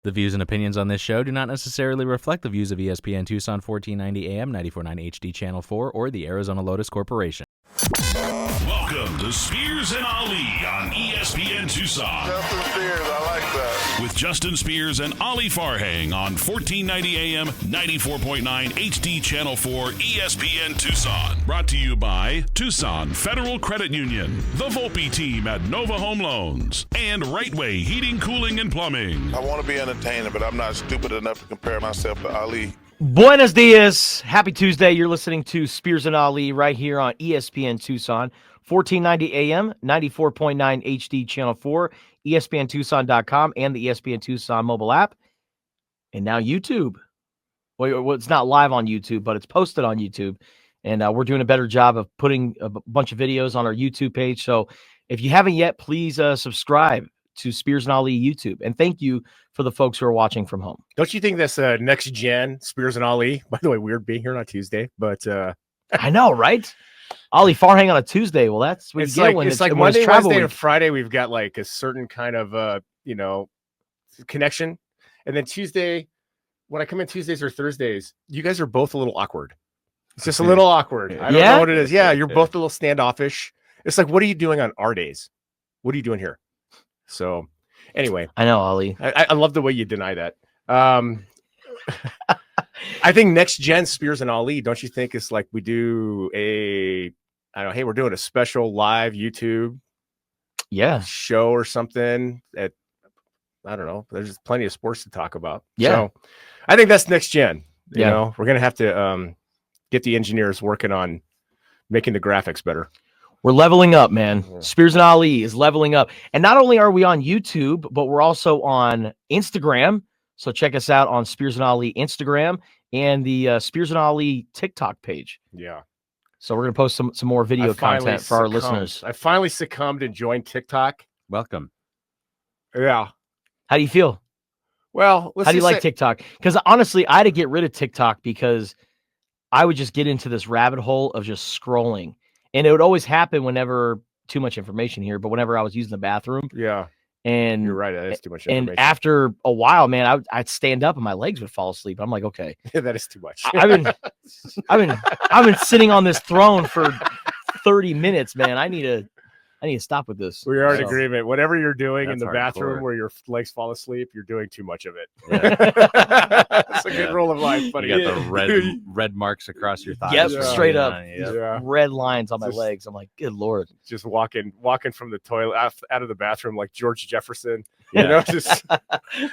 The views and opinions on this show do not necessarily reflect the views of ESPN Tucson 1490 AM, 94.9 HD Channel 4, or the Arizona Lotus Corporation. Welcome to Spears and Ali on ESPN Tucson. Justin Spears, I like that. With Justin Spears and Ali Farhang on 1490 AM, 94.9 HD Channel 4, ESPN Tucson. Brought to you by Tucson Federal Credit Union, the Volpe team at Nova Home Loans, and Rightway Heating, Cooling, and Plumbing. I want to be entertaining, but I'm not stupid enough to compare myself to Ali. Buenos dias. Happy Tuesday. You're listening to Spears and Ali right here on ESPN Tucson, 1490 AM, 94.9 HD Channel 4, ESPNTucson.com, and the ESPN Tucson mobile app. And now YouTube. Well, it's not live on YouTube, but it's posted on YouTube. And we're doing a better job of putting a bunch of videos on our YouTube page. So if you haven't yet, please subscribe to Spears and Ali YouTube. And thank you for the folks who are watching from home. Don't you think that's next gen Spears and Ali? By the way, weird being here on Tuesday, but I know, right? Ali Farhang on a Tuesday. Well, that's what it's you get like when it's like when Monday, travel Wednesday, week. and Friday. We've got like a certain kind of connection, and then Tuesday, when I come in Tuesdays or Thursdays, you guys are both a little awkward. It's just a little awkward. I don't know what it is. Yeah, you're both a little standoffish. It's like, what are you doing on our days? What are you doing here? So, anyway, I know, Ali. I love the way you deny that. I think next gen Spears and Ali, don't you think it's like we do hey, we're doing a special live YouTube show or something at, I don't know. There's plenty of sports to talk about. Yeah. So I think that's next gen. You know, we're going to have to get the engineers working on making the graphics better. We're leveling up, man. Spears and Ali is leveling up. And not only are we on YouTube, but we're also on Instagram. So check us out on Spears and Ali Instagram and the Spears and Ali TikTok page. Yeah. So we're going to post some more video content for our listeners. I finally succumbed and joined TikTok. Welcome. Yeah. How do you feel? Well, how do you like TikTok? Because honestly, I had to get rid of TikTok because I would just get into this rabbit hole of just scrolling. And it would always happen whenever, too much information here, but whenever I was using the bathroom. Yeah. And you're right. That is too much information. And after a while, man, I'd stand up and my legs would fall asleep. I'm like, okay. Yeah, that is too much. I've been sitting on this throne for 30 minutes, man. I need to stop with this. We are in agreement. Whatever you're doing in the hardcore. Bathroom where your legs fall asleep, you're doing too much of it. Yeah. That's a good rule of life, buddy. You got the red marks across your thighs. Yep, straight up. Yeah. Red lines on my legs. I'm like, good Lord. Just walking from the toilet out of the bathroom like George Jefferson. Yeah. You know, just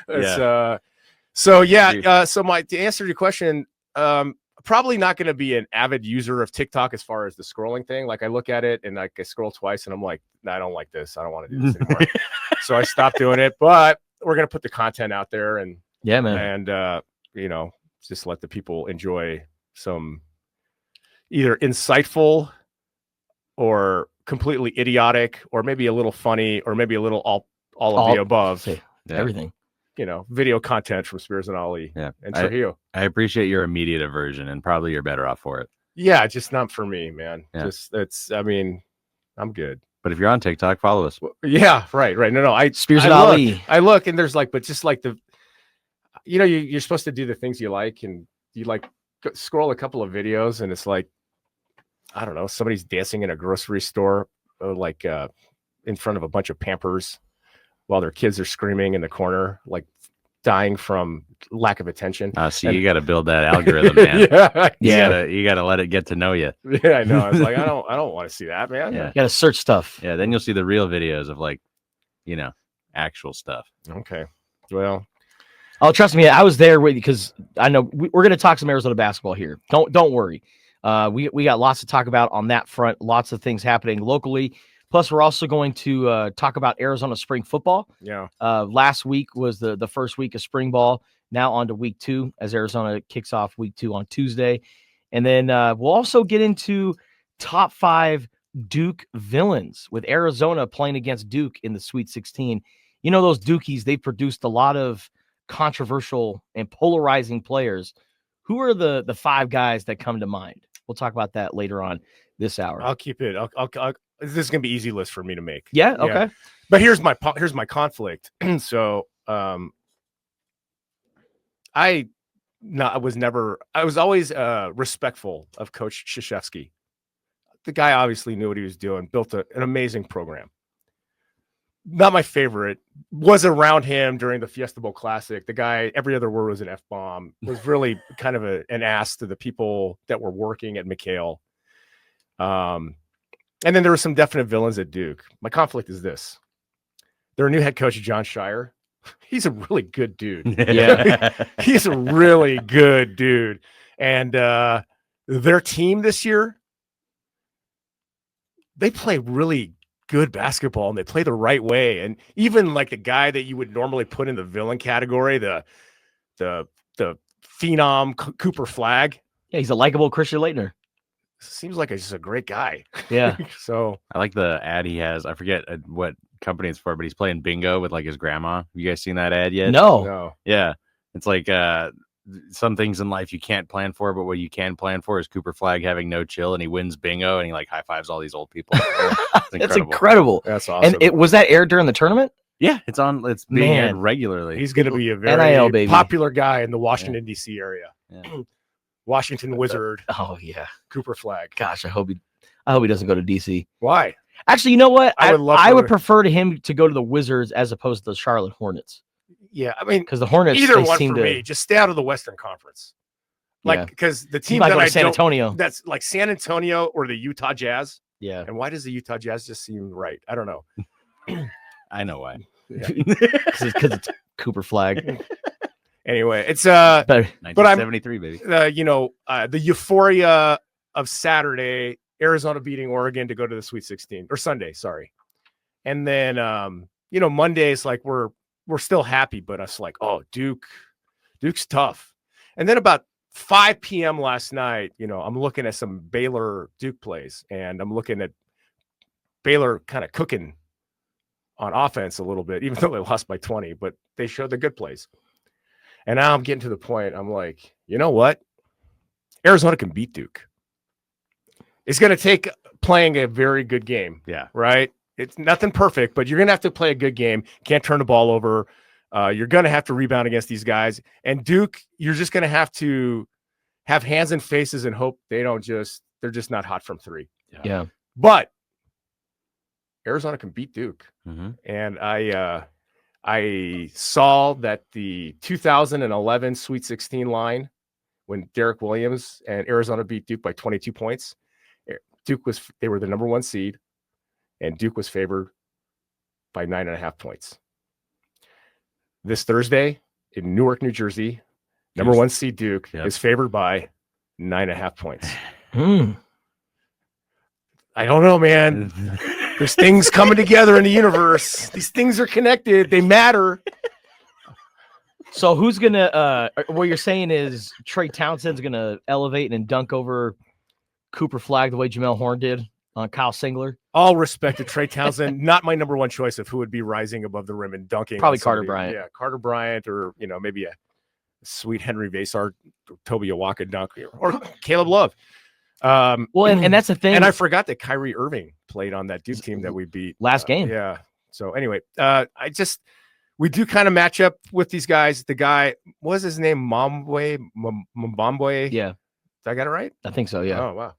Yeah. So to answer your question, probably not going to be an avid user of TikTok as far as the scrolling thing. Like I look at it and like I scroll twice and I'm like, no, I don't like this. I don't want to do this anymore. So I stopped doing it, but we're going to put the content out there and yeah, man. And, just let the people enjoy some either insightful or completely idiotic or maybe a little funny or maybe a little all of the above. Everything. Video content from Spears and Ali. Yeah. And Trujillo. I appreciate your immediate aversion, and probably you're better off for it. Yeah, just not for me, man. Yeah. I'm good. But if you're on TikTok, follow us. Yeah, right. No, Spears and Ali. I look and there's but just like you're supposed to do the things you like, and you like scroll a couple of videos, and it's like, I don't know, somebody's dancing in a grocery store, in front of a bunch of Pampers, while their kids are screaming in the corner, like dying from lack of attention. You got to build that algorithm, man. Yeah. You got to let it get to know you. Yeah, I know. I was like, I don't want to see that, man. Yeah. You got to search stuff. Yeah. Then you'll see the real videos of actual stuff. Okay. Well. Oh, trust me, I was there because I know we're going to talk some Arizona basketball here. Don't worry. We got lots to talk about on that front. Lots of things happening locally. Plus, we're also going to talk about Arizona spring football. Yeah. Last week was the first week of spring ball. Now on to week 2 as Arizona kicks off week 2 on Tuesday. And then we'll also get into top 5 Duke villains with Arizona playing against Duke in the Sweet 16. You know, those Dukies, they've produced a lot of controversial and polarizing players. Who are the 5 guys that come to mind? We'll talk about that later on this hour. I'll keep it. This is gonna be easy list for me to make. Yeah. Okay. But here's my conflict. So I was always respectful of Coach Krzyzewski. The guy obviously knew what he was doing, built an amazing program. Not my favorite, was around him during the Fiesta Bowl Classic. The guy, every other word was an F-bomb, was really kind of an ass to the people that were working at McHale. And then there were some definite villains at Duke. My conflict is this. Their new head coach, John Shire. He's a really good dude. Yeah. He's a really good dude. And their team this year, they play really good basketball and they play the right way. And even like the guy that you would normally put in the villain category, the phenom Cooper Flagg. Yeah, he's a likable Christian Leitner. Seems like he's just a great guy. Yeah. So I like the ad he has. I forget what company it's for, but he's playing bingo with like his grandma. Have you guys seen that ad yet? no. Yeah. It's like some things in life you can't plan for, but what you can plan for is Cooper Flagg having no chill, and he wins bingo and he like high fives all these old people. That's incredible. That's awesome. And was that aired during the tournament? Yeah, it's on. It's being aired regularly. He's going to be a very NIL, baby. popular guy in the Washington, D.C. area. Yeah. Washington Wizard. Oh yeah. Cooper Flagg. Gosh, I hope he doesn't go to DC. Why? Actually, you know what? I would prefer to him to go to the Wizards as opposed to the Charlotte Hornets. Yeah, I mean, Because the Hornets, either they one seem for to, me. Just stay out of the Western Conference. Like, because the he team might that go I to San Antonio. that's like San Antonio or the Utah Jazz. Yeah. And why does the Utah Jazz just seem right? I don't know. I know why. Because it's Cooper Flagg. Anyway, it's But 1973, baby. the euphoria of Saturday, Arizona beating Oregon to go to the Sweet 16 or Sunday, sorry. And then Monday is like we're still happy, but us like, oh, Duke's tough. And then about 5 p.m. last night, I'm looking at some Baylor Duke plays, and I'm looking at Baylor kind of cooking on offense a little bit, even though they lost by 20, but they showed the good plays. And now I'm getting to the point. I'm like, you know what? Arizona can beat Duke. It's going to take playing a very good game. Yeah. Right. It's nothing perfect, but you're going to have to play a good game. Can't turn the ball over. You're going to have to rebound against these guys. And Duke, you're just going to have hands and faces and hope they're just not hot from three. yeah. But Arizona can beat Duke. Mm-hmm. And I saw that the 2011 Sweet 16 line when Derek Williams and Arizona beat Duke by 22 points. They were the number 1 seed, and Duke was favored by 9.5 points. This Thursday in Newark, New Jersey, number 1 seed Duke is favored by 9.5 points. I don't know, man. There's things coming together in the universe. These things are connected. They matter. So who's going to what you're saying is Trey Townsend's going to elevate and dunk over Cooper Flagg the way Jamel Horn did on Kyle Singler? All respect to Trey Townsend, not my number 1 choice of who would be rising above the rim and dunking. Probably Carter Bryant. Yeah, Carter Bryant, or maybe a sweet Henry Vasar, Toby Awaka dunk, or Caleb Love. Well, and that's the thing. And I forgot that Kyrie Irving played on that Duke team that we beat last game. Yeah. So anyway, we do kind of match up with these guys. The guy, what was his name? Mbamboy. Yeah. Did I get it right? I think so. Yeah. Oh, wow.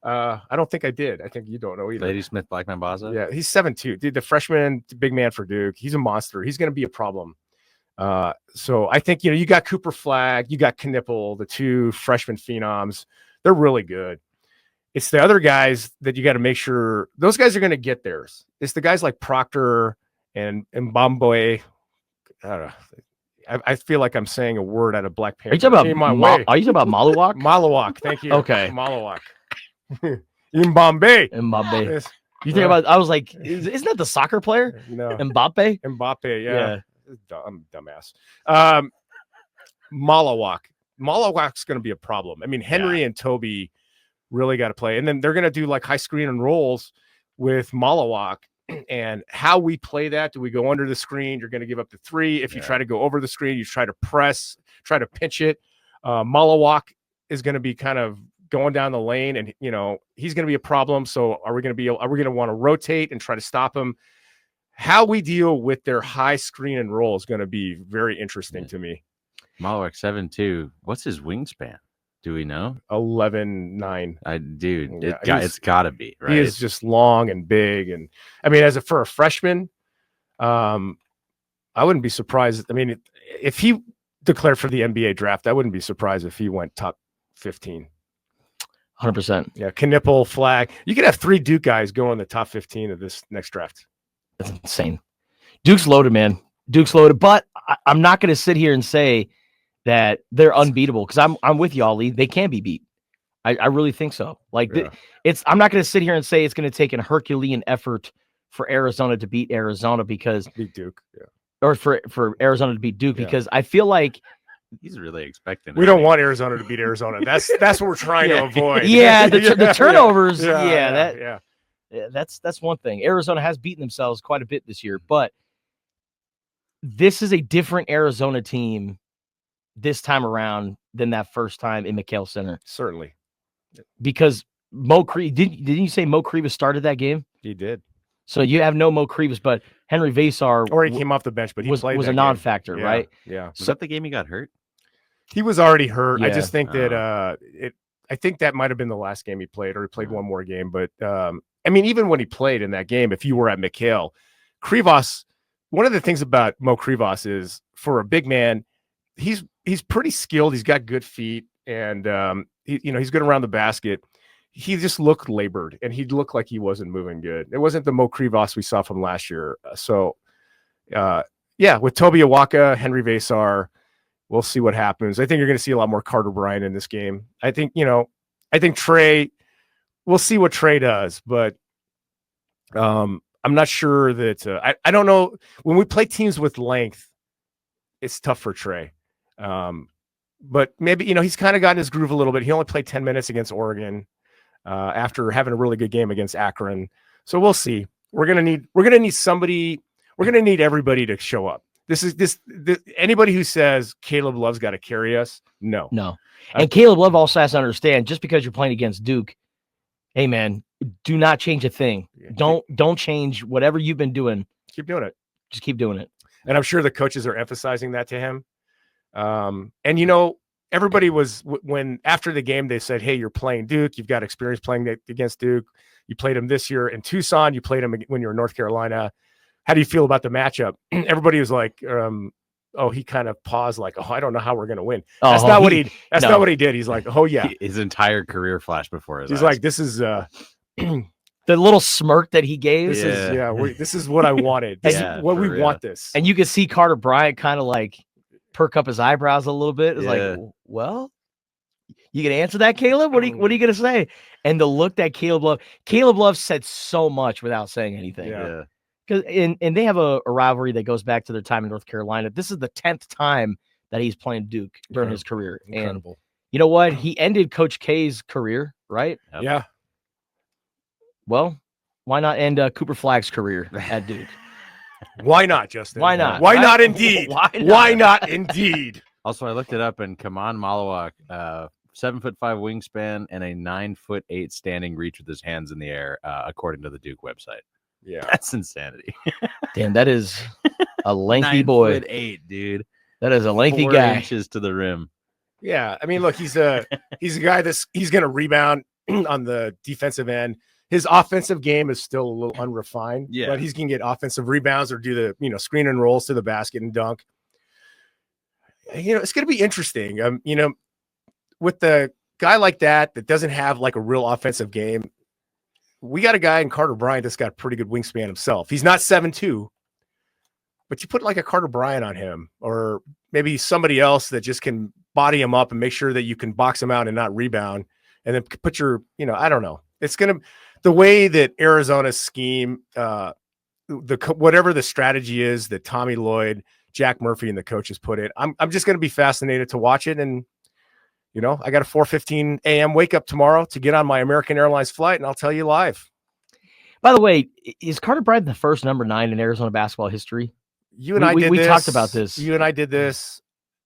I don't think I did. I think you don't know either. Lady Smith Blackman Baza. Yeah, he's 7'2". Dude, the freshman, big man for Duke. He's a monster. He's going to be a problem. So I think, you got Cooper Flagg, you got Knipple, the 2 freshman phenoms. They're really good. It's the other guys that you got to make sure those guys are going to get theirs. It's the guys like Proctor and Mbamboy. I don't know. I feel like I'm saying a word out of Black Panther. Are you talking about Maluwak? Malawak. Thank you. Okay. Malawak. Mbappe. Mbappe. You think about? I was like, isn't that the soccer player? No. Mbappe. Mbappe. Yeah. I'm a dumbass. Malawak's going to be a problem. I mean, Henry and Toby really got to play, and then they're going to do like high screen and rolls with Malawak. And how we play that? Do we go under the screen? You're going to give up the 3. If you try to go over the screen, you try to press, try to pinch it. Malawak is going to be kind of going down the lane, and he's going to be a problem. So are we going to want to rotate and try to stop him? How we deal with their high screen and roll is going to be very interesting to me. Malawak 7'2". What's his wingspan? Do we know? 11'9". Dude, Yeah, it's got to be, right? He is just long and big, and I mean, for a freshman, I wouldn't be surprised. I mean, if he declared for the NBA draft, I wouldn't be surprised if he went top 15. 100%. Yeah, Knipple, Flag. You could have 3 Duke guys go in the top 15 of this next draft. That's insane. Duke's loaded, man. Duke's loaded, but I'm not going to sit here and say that they're unbeatable because I'm with you, Ali. They can be beat. I really think so. Like I'm not going to sit here and say it's going to take a Herculean effort for Arizona to beat Arizona because beat Duke, or for Arizona to beat Duke because I feel like he's really expecting. We don't want Arizona to beat Arizona. That's what we're trying to avoid. Yeah, the turnovers. That's one thing. Arizona has beaten themselves quite a bit this year, but this is a different Arizona team this time around than that first time in McHale Center. Certainly. Because Mo Cribas, didn't you say Mo Cribas started that game? He did. So you have no Mo Cribas, but Henry Vasar, or he came off the bench, but he was a non-factor, right? Yeah. Was that the game he got hurt? He was already hurt. Yeah. I just think that I think that might have been the last game he played, or he played one more game. But I mean, even when he played in that game, if you were at McHale, Cribas, one of the things about Mo Cribas is for a big man, he's pretty skilled. He's got good feet, and he's good around the basket. He just looked labored, and he looked like he wasn't moving good. It wasn't the Mo Cribas we saw from last year. So, with Toby Awaka, Henry Vasar, we'll see what happens. I think you're going to see a lot more Carter Bryant in this game. I think Trey, we'll see what Trey does, but I'm not sure that I don't know. When we play teams with length, it's tough for Trey. But maybe, he's kind of gotten his groove a little bit. He only played 10 minutes against Oregon after having a really good game against Akron. So we'll see. We're going to need somebody. We're going to need everybody to show up. Anybody who says Caleb Love's got to carry us. No. And Caleb Love also has to understand, just because you're playing against Duke, hey man, do not change a thing. Don't change whatever you've been doing. Keep doing it. Just keep doing it. And I'm sure the coaches are emphasizing that to him. Everybody was, when after the game, they said, hey, you're playing Duke. You've got experience playing against Duke. You played him this year in Tucson. You played him when you were in North Carolina. How do you feel about the matchup? Everybody was like, he kind of paused like, I don't know how we're going to win. That's not what he did. He's like, oh yeah. His entire career flashed before his eyes. He's like, this is, the little smirk that he gave. This is what I wanted. This is what we want this. And you can see Carter Bryant kind of like perk up his eyebrows a little bit. It's like, well, you can answer that, Caleb? What are you going to say? And the look that Caleb Love said so much without saying anything. Yeah. And they have a rivalry that goes back to their time in North Carolina. This is the 10th time that he's playing Duke during his career. Incredible. And you know what? He ended Coach K's career, right? Yep. Yeah. Well, why not end Cooper Flagg's carear at Duke? Why not, Justin? Why not? Why not indeed? Why not? Indeed? Also, I looked it up, and Kaman Malawak, 7'5" wingspan and a 9'8" standing reach with his hands in the air, according to the Duke website. Yeah, that's insanity. Damn, that is a lengthy boy. 9'8", dude. That is a lengthy 4 guy. inches to the rim. Yeah, I mean, look, he's a guy he's going to rebound on the defensive end. His offensive game is still a little unrefined, but he's going to get offensive rebounds or do the screen and rolls to the basket and dunk. It's going to be interesting. With the guy like that doesn't have like a real offensive game. We got a guy in Carter Bryant that's got a pretty good wingspan himself. He's not 7'2", but you put like a Carter Bryant on him, or maybe somebody else that just can body him up and make sure that you can box him out and not rebound, and then put your, I don't know. It's the way that Arizona's scheme, whatever the strategy is that Tommy Lloyd, Jack Murphy, and the coaches put it. I'm just going to be fascinated to watch it. And I got a 4:15 a.m. wake up tomorrow to get on my American Airlines flight, and I'll tell you live. By the way, is Carter Bryant the first number 9 in Arizona basketball history? We talked about this. You and I did this.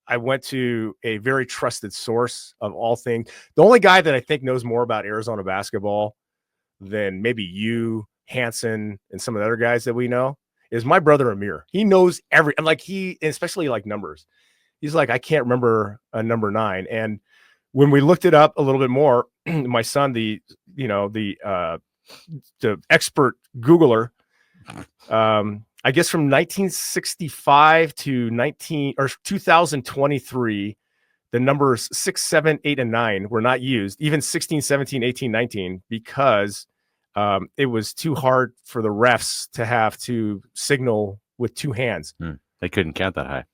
I went to a very trusted source of all things. The only guy that I think knows more about Arizona basketball than maybe you, Hansen, and some of the other guys that we know is my brother Amir. He knows especially like numbers. He's like, I can't remember a number 9. And when we looked it up a little bit more, my son, the expert Googler, I guess from 1965 to 2023, the numbers 6, 7, 8, and 9 were not used, even 16, 17, 18, 19, because it was too hard for the refs to have to signal with 2 hands. They couldn't count that high.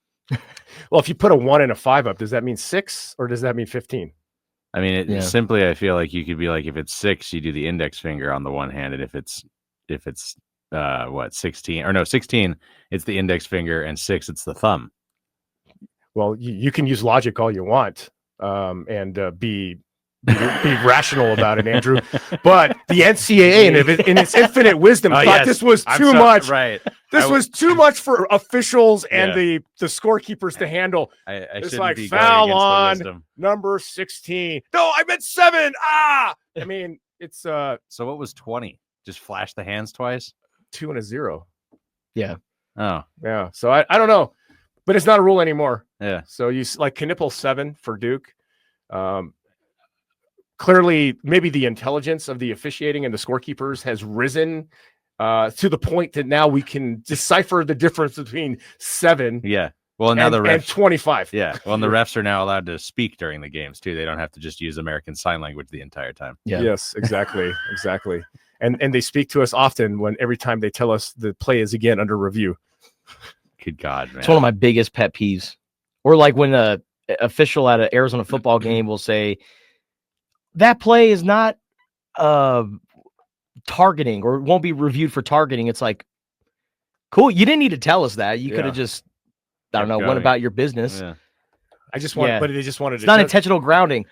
Well, if you put a 1 and a 5 up, does that mean 6 or does that mean 15? I mean, simply, I feel like you could be like, if it's 6, you do the index finger on the one hand, and if it's 16 or no 16, it's the index finger, and 6, it's the thumb. Well, you can use logic all you want, and be rational about it, Andrew. But the NCAA, in its infinite wisdom, thought this was too much. Right. This was too much for officials and the scorekeepers to handle. It's like foul on number 16. No, I meant 7. I mean, it's So what was 20? Just flash the hands twice? 2 and a 0. Yeah. Oh, yeah. So I don't know, but it's not a rule anymore. Yeah. So you like Knipple 7 for Duke. Clearly, maybe the intelligence of the officiating and the scorekeepers has risen to the point that now we can decipher the difference between 7. Yeah. Well, now the refs, and 25. Yeah. Well, and the refs are now allowed to speak during the games too. They don't have to just use American Sign Language the entire time. Yeah. Yes, exactly. Exactly. And they speak to us often every time they tell us the play is again under review. Good God, man. It's one of my biggest pet peeves. Or like when a official at an Arizona football game will say, that play is not targeting or won't be reviewed for targeting. It's like, cool. You didn't need to tell us that. You could have just, I don't know, went about your business. Yeah. I just want, but they just wanted it's not intentional grounding.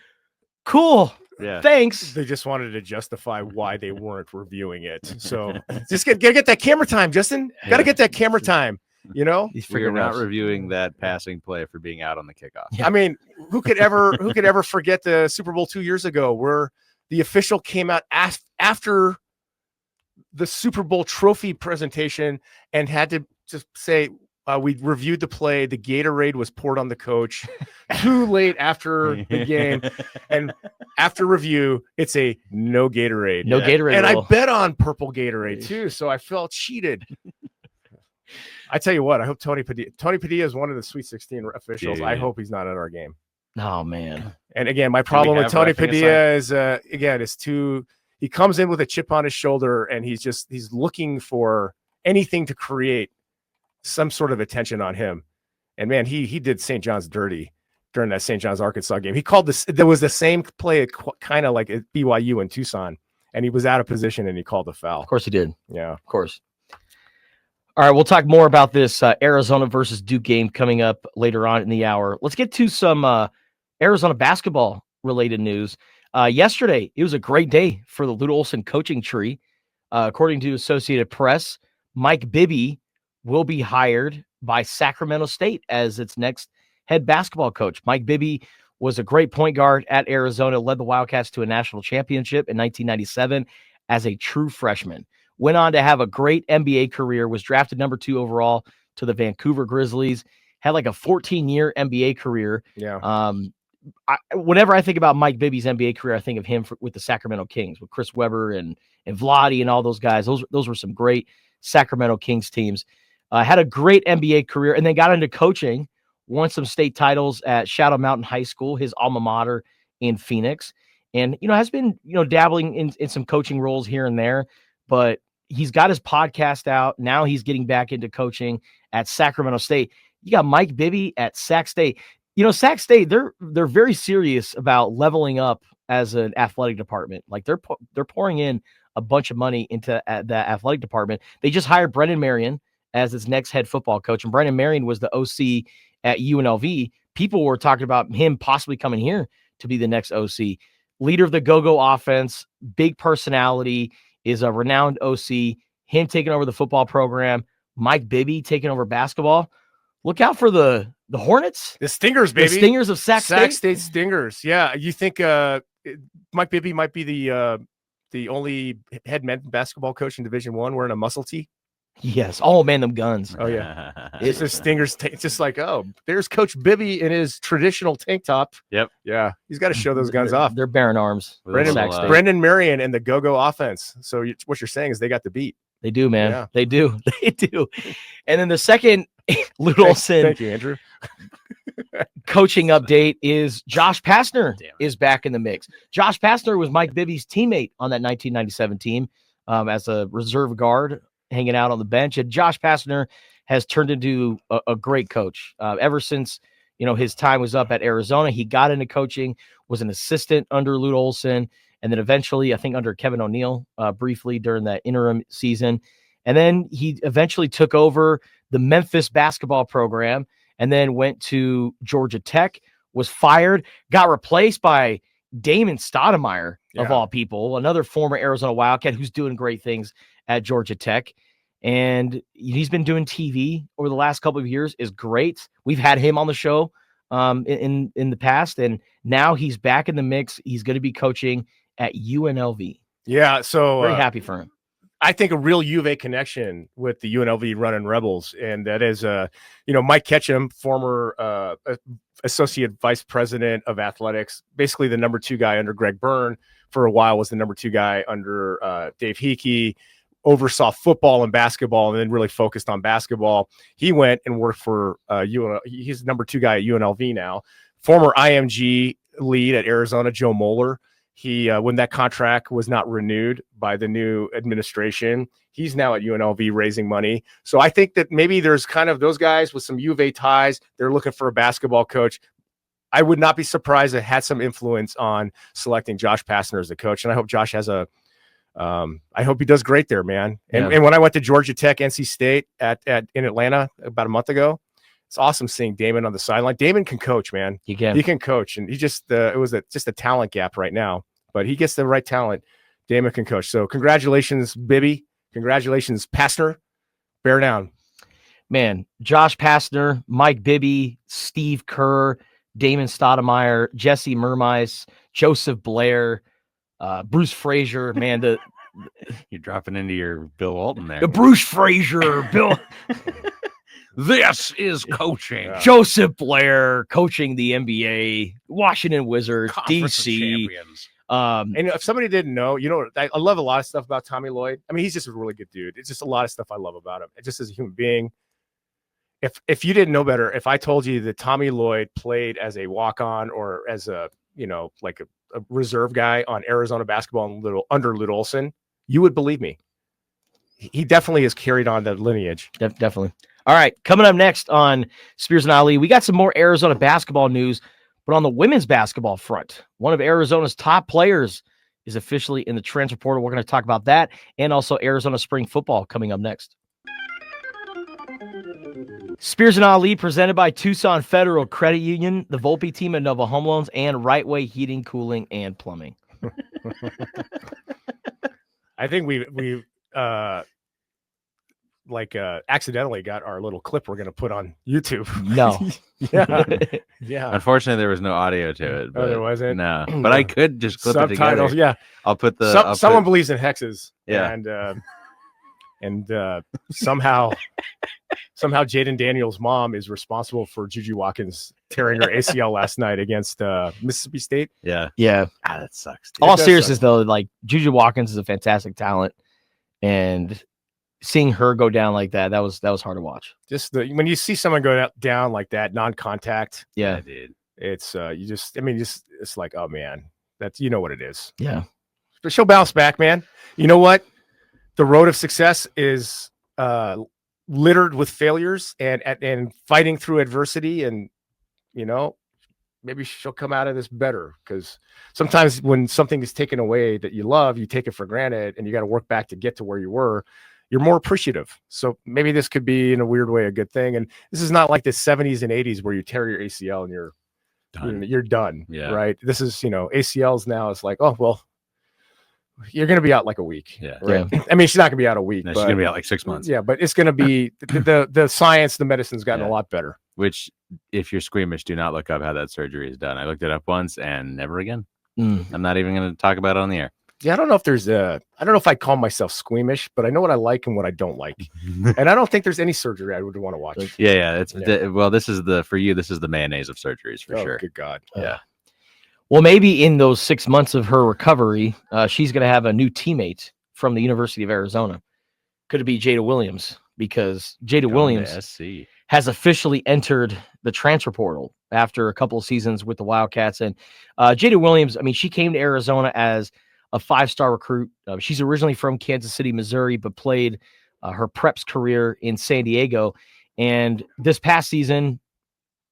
Cool. Yeah. Thanks. They just wanted to justify why they weren't reviewing it. So just gotta get that camera time, Justin. Got to get that camera time. You know, we're not reviewing that passing play for being out on the kickoff. Yeah. I mean, who could ever forget the Super Bowl 2 years ago where the official came out after the Super Bowl trophy presentation and had to just say, we reviewed the play. The Gatorade was poured on the coach too late after the game. And after review, it's a no Gatorade. No Gatorade. And I bet on purple Gatorade too. So I felt cheated. I tell you what, I hope Tony Padilla is one of the Sweet 16 officials. Dude. I hope he's not at our game. Oh, man. And again, my problem with Tony Padilla is, he comes in with a chip on his shoulder and he's looking for anything to create some sort of attention on him. And man, he did St. John's dirty during that St. John's Arkansas game. He called this, there was the same play kind of like at BYU in Tucson, and he was out of position and he called the foul. Of course he did. Yeah. Of course. All right, we'll talk more about this Arizona versus Duke game coming up later on in the hour. Let's get to some Arizona basketball related news. Yesterday, it was a great day for the Lute Olson coaching tree. According to Associated Press, Mike Bibby will be hired by Sacramento State as its next head basketball coach. Mike Bibby was a great point guard at Arizona, led the Wildcats to a national championship in 1997 as a true freshman. Went on to have a great NBA career, was drafted number 2 overall to the Vancouver Grizzlies, had like a 14-year NBA career. Yeah. Whenever I think about Mike Bibby's NBA career, I think of him with the Sacramento Kings, with Chris Webber and Vlade and all those guys. Those were some great Sacramento Kings teams. Had a great NBA career and then got into coaching, won some state titles at Shadow Mountain High School, his alma mater in Phoenix. And, has been, dabbling in some coaching roles here and there, but he's got his podcast out. Now he's getting back into coaching at Sacramento State. You got Mike Bibby at Sac State. Sac State, they're very serious about leveling up as an athletic department. Like they're pouring in a bunch of money into the athletic department. They just hired Brendan Marion as its next head football coach. And Brendan Marion was the OC at UNLV. People were talking about him possibly coming here to be the next OC. Leader of the go-go offense, big personality, is a renowned OC. Him taking over the football program, Mike Bibby taking over basketball. Look out for the Hornets. The Stingers, baby. The Stingers of Sac State. Sac State Stingers. Yeah. You think Mike Bibby might be the only head men's basketball coach in Division I wearing a muscle tee? Yes. Oh man, them guns. Oh yeah. It's just Stinger's. It's just like, oh, there's Coach Bibby in his traditional tank top. Yep. Yeah, he's got to show those guns off. They're bearing arms. Brendan Marion and the Go-Go offense. So what you're saying is they got the beat. They do, man. Yeah. They do. They do. And then the second Lute Olson Thank you, Andrew. coaching update is Josh Pastner is back in the mix. Josh Pastner was Mike Bibby's teammate on that 1997 team as a reserve guard hanging out on the bench. And Josh Pastner has turned into a great coach. Ever since, his time was up at Arizona, he got into coaching, was an assistant under Lute Olson, and then eventually, I think under Kevin O'Neill briefly during that interim season. And then he eventually took over the Memphis basketball program and then went to Georgia Tech, was fired, got replaced by Damon Stoudemire, of all people, another former Arizona Wildcat who's doing great things at Georgia Tech. And he's been doing TV over the last couple of years, is great. We've had him on the show in the past, and now he's back in the mix. He's going to be coaching at UNLV. Yeah, so very happy for him. I think a real U of A connection with the UNLV Running Rebels, and that is, Mike Ketchum, former associate vice president of athletics, basically the number 2 guy under Greg Byrne for a while, was the number 2 guy under Dave Hickey, oversaw football and basketball, and then really focused on basketball. He went and worked for he's the number 2 guy at UNLV now. Former IMG lead at Arizona, Joe Moeller. He, when that contract was not renewed by the new administration, he's now at UNLV raising money. So I think that maybe there's kind of those guys with some U of A ties. They're looking for a basketball coach. I would not be surprised it had some influence on selecting Josh Pastner as the coach. And I hope Josh has I hope he does great there, man. And when I went to Georgia Tech, NC State in Atlanta about a month ago, it's awesome seeing Damon on the sideline. Damon can coach, man. He can coach, and he just it was just a talent gap right now. But he gets the right talent. Damon can coach. So congratulations, Bibby. Congratulations, Pastner. Bear down, man. Josh Pastner, Mike Bibby, Steve Kerr, Damon Stoudemire, Jesse Mermis, Joseph Blair, Bruce Frazier. Man, you're dropping into your Bill Walton there. The Bruce Frazier, Bill. This is coaching. Joseph Blair coaching the NBA, Washington Wizards, DC. And if somebody didn't know, I love a lot of stuff about Tommy Lloyd. I mean, he's just a really good dude. It's just a lot of stuff I love about him. Just as a human being. If you didn't know better, if I told you that Tommy Lloyd played as a walk-on or as a like a reserve guy on Arizona basketball under Lute Olson, you would believe me. He definitely has carried on that lineage. Definitely. All right, coming up next on Spears and Ali, we got some more Arizona basketball news, but on the women's basketball front, one of Arizona's top players is officially in the transfer portal. We're going to talk about that and also Arizona spring football coming up next. Spears and Ali presented by Tucson Federal Credit Union, the Volpe team at Nova Home Loans, and Right Way Heating, Cooling, and Plumbing. I think we accidentally got our little clip we're going to put on YouTube. No. Yeah. Unfortunately, there was no audio to it. But there wasn't? No. But I could just clip it together. Yeah. I'll put the... Someone believes in hexes. Yeah. And somehow Jaden Daniels' mom is responsible for Juju Watkins tearing her ACL last night against Mississippi State. Yeah. That sucks. Dude. All seriousness, though, like Juju Watkins is a fantastic talent. And... seeing her go down like that was hard to watch. Just when you see someone go down like that, non-contact. Yeah, dude. It's it's like, oh man, that's what it is. Yeah, but she'll bounce back, man. You know what? The road of success is littered with failures and fighting through adversity, and maybe she'll come out of this better, because sometimes when something is taken away that you love, you take it for granted, and you got to work back to get to where you were. You're more appreciative. So maybe this could be, in a weird way, a good thing. And this is not like the 70s and 80s where you tear your ACL and you're done. You're done. Yeah. Right. This is, ACLs now. It's like, oh, well, you're going to be out like a week. Yeah. Right? Yeah. I mean, she's not going to be out a week. No, she's going to be out like 6 months. Yeah. But it's going to be the science, the medicine's gotten a lot better. Which, if you're squeamish, do not look up how that surgery is done. I looked it up once and never again. I'm not even going to talk about it on the air. Yeah, I don't know if there's I don't know if I call myself squeamish, but I know what I like and what I don't like. And I don't think there's any surgery I would want to watch. Yeah. Well, this is the mayonnaise of surgeries for sure. Good God. Yeah. Well, maybe in those 6 months of her recovery, she's going to have a new teammate from the University of Arizona. Could it be Jada Williams? Because Jada Williams SC has officially entered the transfer portal after a couple of seasons with the Wildcats. And Jada Williams, I mean, she came to Arizona as a 5-star recruit. She's originally from Kansas City, Missouri, but played her preps career in San Diego. And this past season,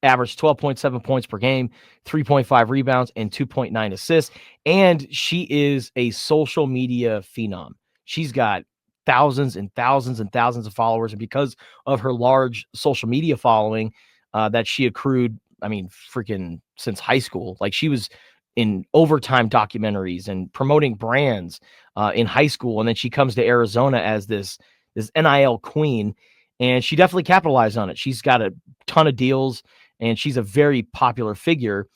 averaged 12.7 points per game, 3.5 rebounds, and 2.9 assists. And she is a social media phenom. She's got thousands and thousands and thousands of followers. And because of her large social media following that she accrued, I mean, freaking since high school, like she was in overtime documentaries and promoting brands in high school. And then she comes to Arizona as this NIL queen, and she definitely capitalized on it. She's got a ton of deals, and she's a very popular figure.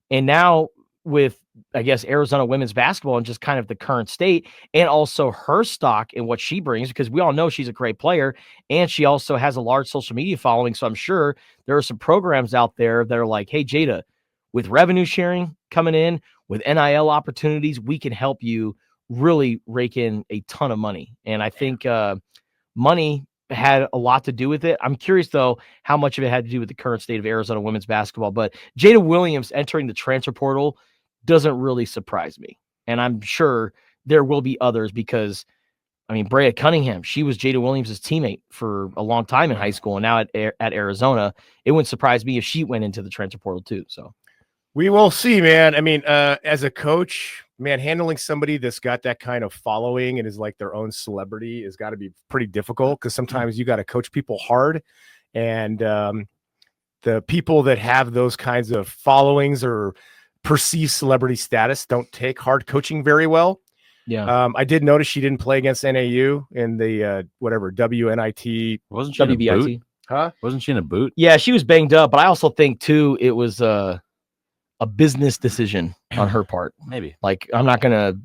And now with, I guess, Arizona women's basketball and just kind of the current state, and also her stock and what she brings, because we all know she's a great player, and she also has a large social media following. So I'm sure there are some programs out there that are like, hey, Jada, with revenue sharing coming in, with NIL opportunities, we can help you really rake in a ton of money. And I think money had a lot to do with it. I'm curious, though, how much of it had to do with the current state of Arizona women's basketball. But Jada Williams entering the transfer portal doesn't really surprise me. And I'm sure there will be others because, I mean, Brea Cunningham, she was Jada Williams' teammate for a long time in high school. And now at Arizona, it wouldn't surprise me if she went into the transfer portal too. So we will see, man. I mean, as a coach, man, handling somebody that's got that kind of following and is like their own celebrity has got to be pretty difficult, because sometimes you got to coach people hard. And the people that have those kinds of followings or perceived celebrity status don't take hard coaching very well. yeah, I did notice she didn't play against NAU in the whatever WNIT. Wasn't she in a boot? WBIT. Huh? Wasn't she in a boot? Yeah, she was banged up, but I also think too it was a business decision on her part. Maybe. Like, I'm not gonna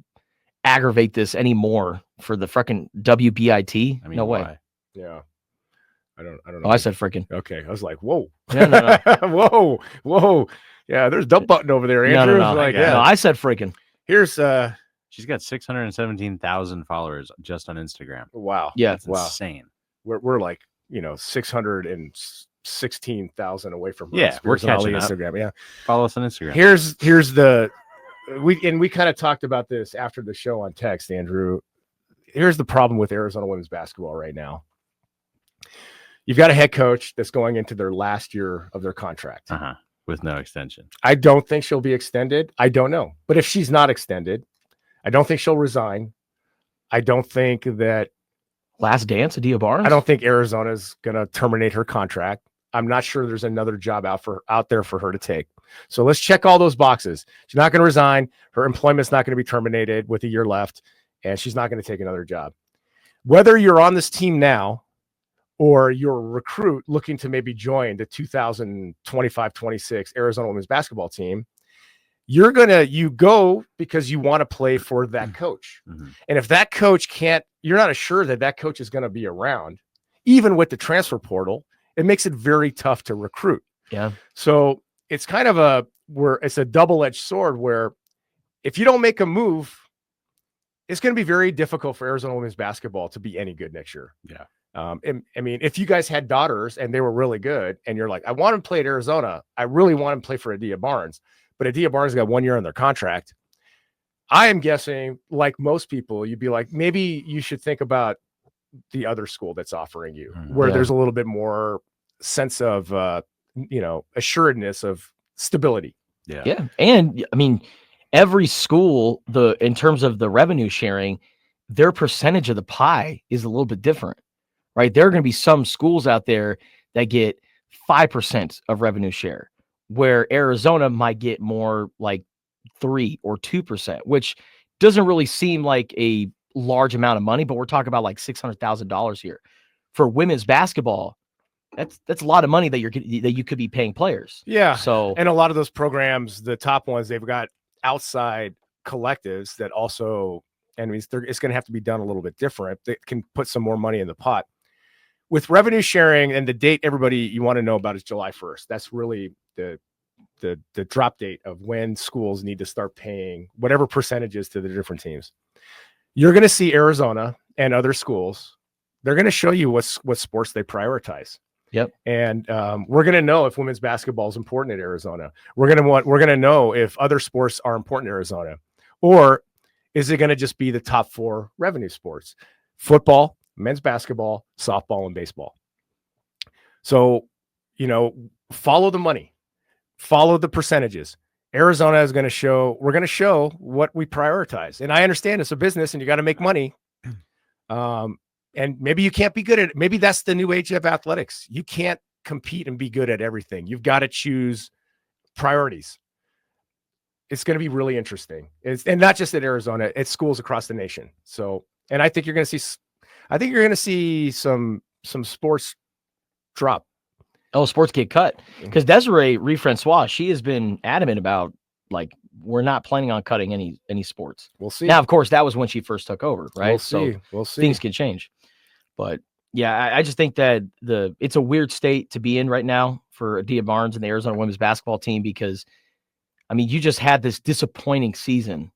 aggravate this anymore for the freaking WBIT. I mean, no way. why? Yeah. I don't Oh, know. I said freaking. Okay. I was like, whoa. Yeah, no. whoa. Yeah, there's dump button over there, Andrew. No. Like, Yeah. No, I said freaking. Here's She's got 617,000 followers just on Instagram. wow. Yeah. That's Wow. insane. We're like, 616,000 away from her. Yeah, we're Spears and Ali catching up. Instagram. Yeah. Follow us on Instagram. Here's the we kind of talked about this after the show on text, Andrew. Here's the problem with Arizona women's basketball right now. You've got a head coach that's going into their last year of their contract. With no extension. I don't think she'll be extended. I don't know. But if she's not extended, I don't think she'll resign. I don't think that Last dance, Adia Barnes. I don't think Arizona's going to terminate her contract. I'm not sure there's another job out there for her to take. So let's check all those boxes. She's not going to resign. Her employment's not going to be terminated with a year left, and she's not going to take another job. Whether you're on this team now or you're a recruit looking to maybe join the 2025-26 Arizona women's basketball team, you go because you want to play for that coach. Mm-hmm. And if that coach you're not assured that coach is going to be around, even with the transfer portal, it makes it very tough to recruit. Yeah. So it's kind of it's a double-edged sword where if you don't make a move, it's going to be very difficult for Arizona women's basketball to be any good next year. Yeah. I mean, if you guys had daughters and they were really good and you're like, I want to play at Arizona, I really want to play for Adia Barnes, but Adia Barnes got 1 year on their contract. I am guessing, like most people, you'd be like, maybe you should think about the other school that's offering you, where there's a little bit more sense of, assuredness of stability. Yeah. Yeah. And I mean, every school, in terms of the revenue sharing, their percentage of the pie is a little bit different, right? There are going to be some schools out there that get 5% of revenue share, where Arizona might get more like 3 or 2%, which doesn't really seem like a large amount of money, but we're talking about like $600,000 here for women's basketball. That's a lot of money that you could be paying players. Yeah. So, and a lot of those programs, the top ones, they've got outside collectives that also and it's going to have to be done a little bit different. That can put some more money in the pot. With revenue sharing, and the date everybody you want to know about is July 1st. That's really the drop date of when schools need to start paying whatever percentages to the different teams. You're going to see Arizona and other schools. They're going to show you what sports they prioritize. Yep. And we're going to know if women's basketball is important at Arizona. We're going to know if other sports are important in Arizona, or is it going to just be the top 4 revenue sports? Football, men's basketball, softball, and baseball. So, follow the money, follow the percentages. Arizona is going to show, we're going to show what we prioritize. And I understand it's a business and you got to make money. And maybe you can't be good at it. Maybe that's the new age of athletics. You can't compete and be good at everything. You've got to choose priorities. It's going to be really interesting. And not just at Arizona, it's schools across the nation. So, and I think you're going to see some sports drop. Oh, sports get cut. Because Desiree Reed-Francois, she has been adamant about, like, we're not planning on cutting any sports. We'll see. Now, of course, that was when she first took over, right? We'll see. Things can change. But yeah, I just think that it's a weird state to be in right now for Adia Barnes and the Arizona women's basketball team, because, I mean, you just had this disappointing season,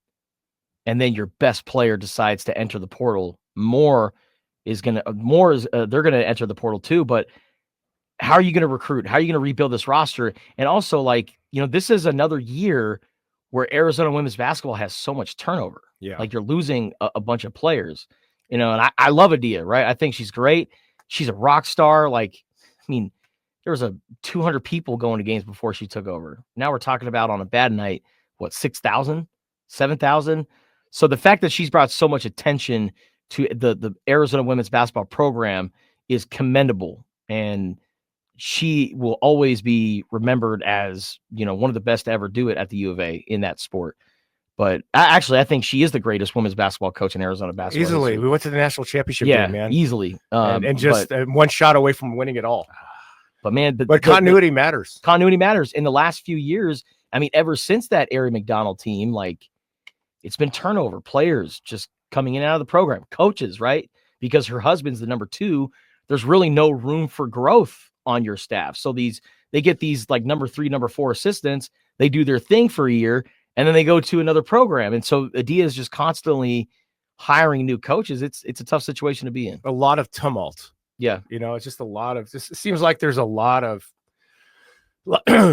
and then your best player decides to enter the portal. They're going to enter the portal too, but how are you going to recruit? How are you going to rebuild this roster? And also, like, this is another year where Arizona women's basketball has so much turnover. Yeah. Like, you're losing a bunch of players, and I love Adia, right? I think she's great. She's a rock star. Like, I mean, there was 200 people going to games before she took over. Now we're talking about, on a bad night, 6,000, 7,000. So the fact that she's brought so much attention to the Arizona women's basketball program is commendable. And she will always be remembered as, one of the best to ever do it at the U of A in that sport. But I think she is the greatest women's basketball coach in Arizona basketball. Easily. We went to the national championship game, man. Easily. And just one shot away from winning it all. But man, but continuity matters. Continuity matters. In the last few years, I mean, ever since that Ari McDonald team, like, it's been turnover, players just coming in and out of the program, coaches, right? Because her husband's the number 2. There's really no room for growth on your staff. So they get these, like, number 3, number 4 assistants. They do their thing for a year, and then they go to another program. And so Adia is just constantly hiring new coaches. It's a tough situation to be in. A lot of tumult. Yeah. It's just it seems like there's a lot of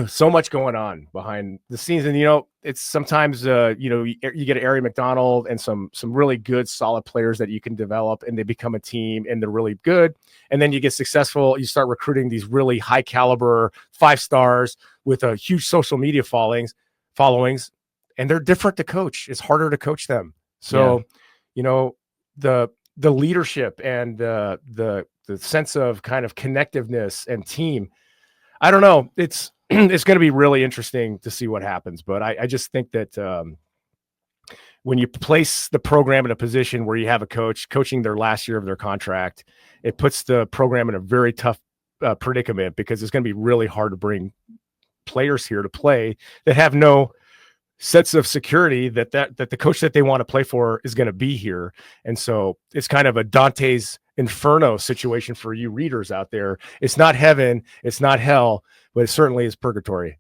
so much going on behind the scenes. And, it's sometimes, you get Ari McDonald and some really good, solid players that you can develop, and they become a team and they're really good. And then you get successful. You start recruiting these really high caliber 5 stars with a huge social media followings, and they're different to coach. It's harder to coach them. So, the leadership and the sense of kind of connectiveness and team, I don't know. It's going to be really interesting to see what happens. But I just think that when you place the program in a position where you have a coach coaching their last year of their contract, it puts the program in a very tough predicament, because it's going to be really hard to bring players here to play that have no sense of security that the coach that they want to play for is going to be here. And so it's kind of a Dante's Inferno situation for you readers out there. It's not heaven, it's not hell, but it certainly is purgatory.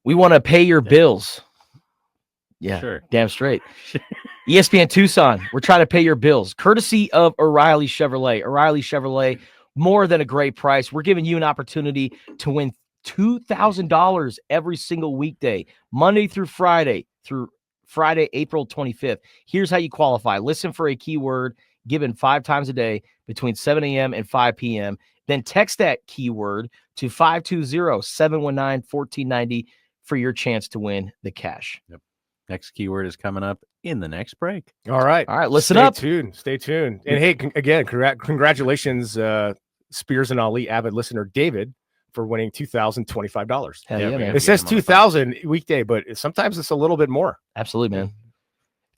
We want to pay your bills. Yeah, sure. Damn straight. ESPN Tucson, we're trying to pay your bills, courtesy of O'Reilly Chevrolet. O'Reilly Chevrolet, more than a great price. We're giving you an opportunity to win $2,000 every single weekday, Monday through Friday, April 25th. Here's how you qualify. Listen for a keyword given 5 times a day between 7 a.m. and 5 p.m. Then text that keyword to 520-719-1490 for your chance to win the cash. Yep. Next keyword is coming up in the next break. All right. Listen up. Stay tuned. And hey, again, congratulations, Spears and Ali avid listener David, for winning $2,025. Hell yeah, man. It says 2,000 weekday, but sometimes it's a little bit more. Absolutely, man.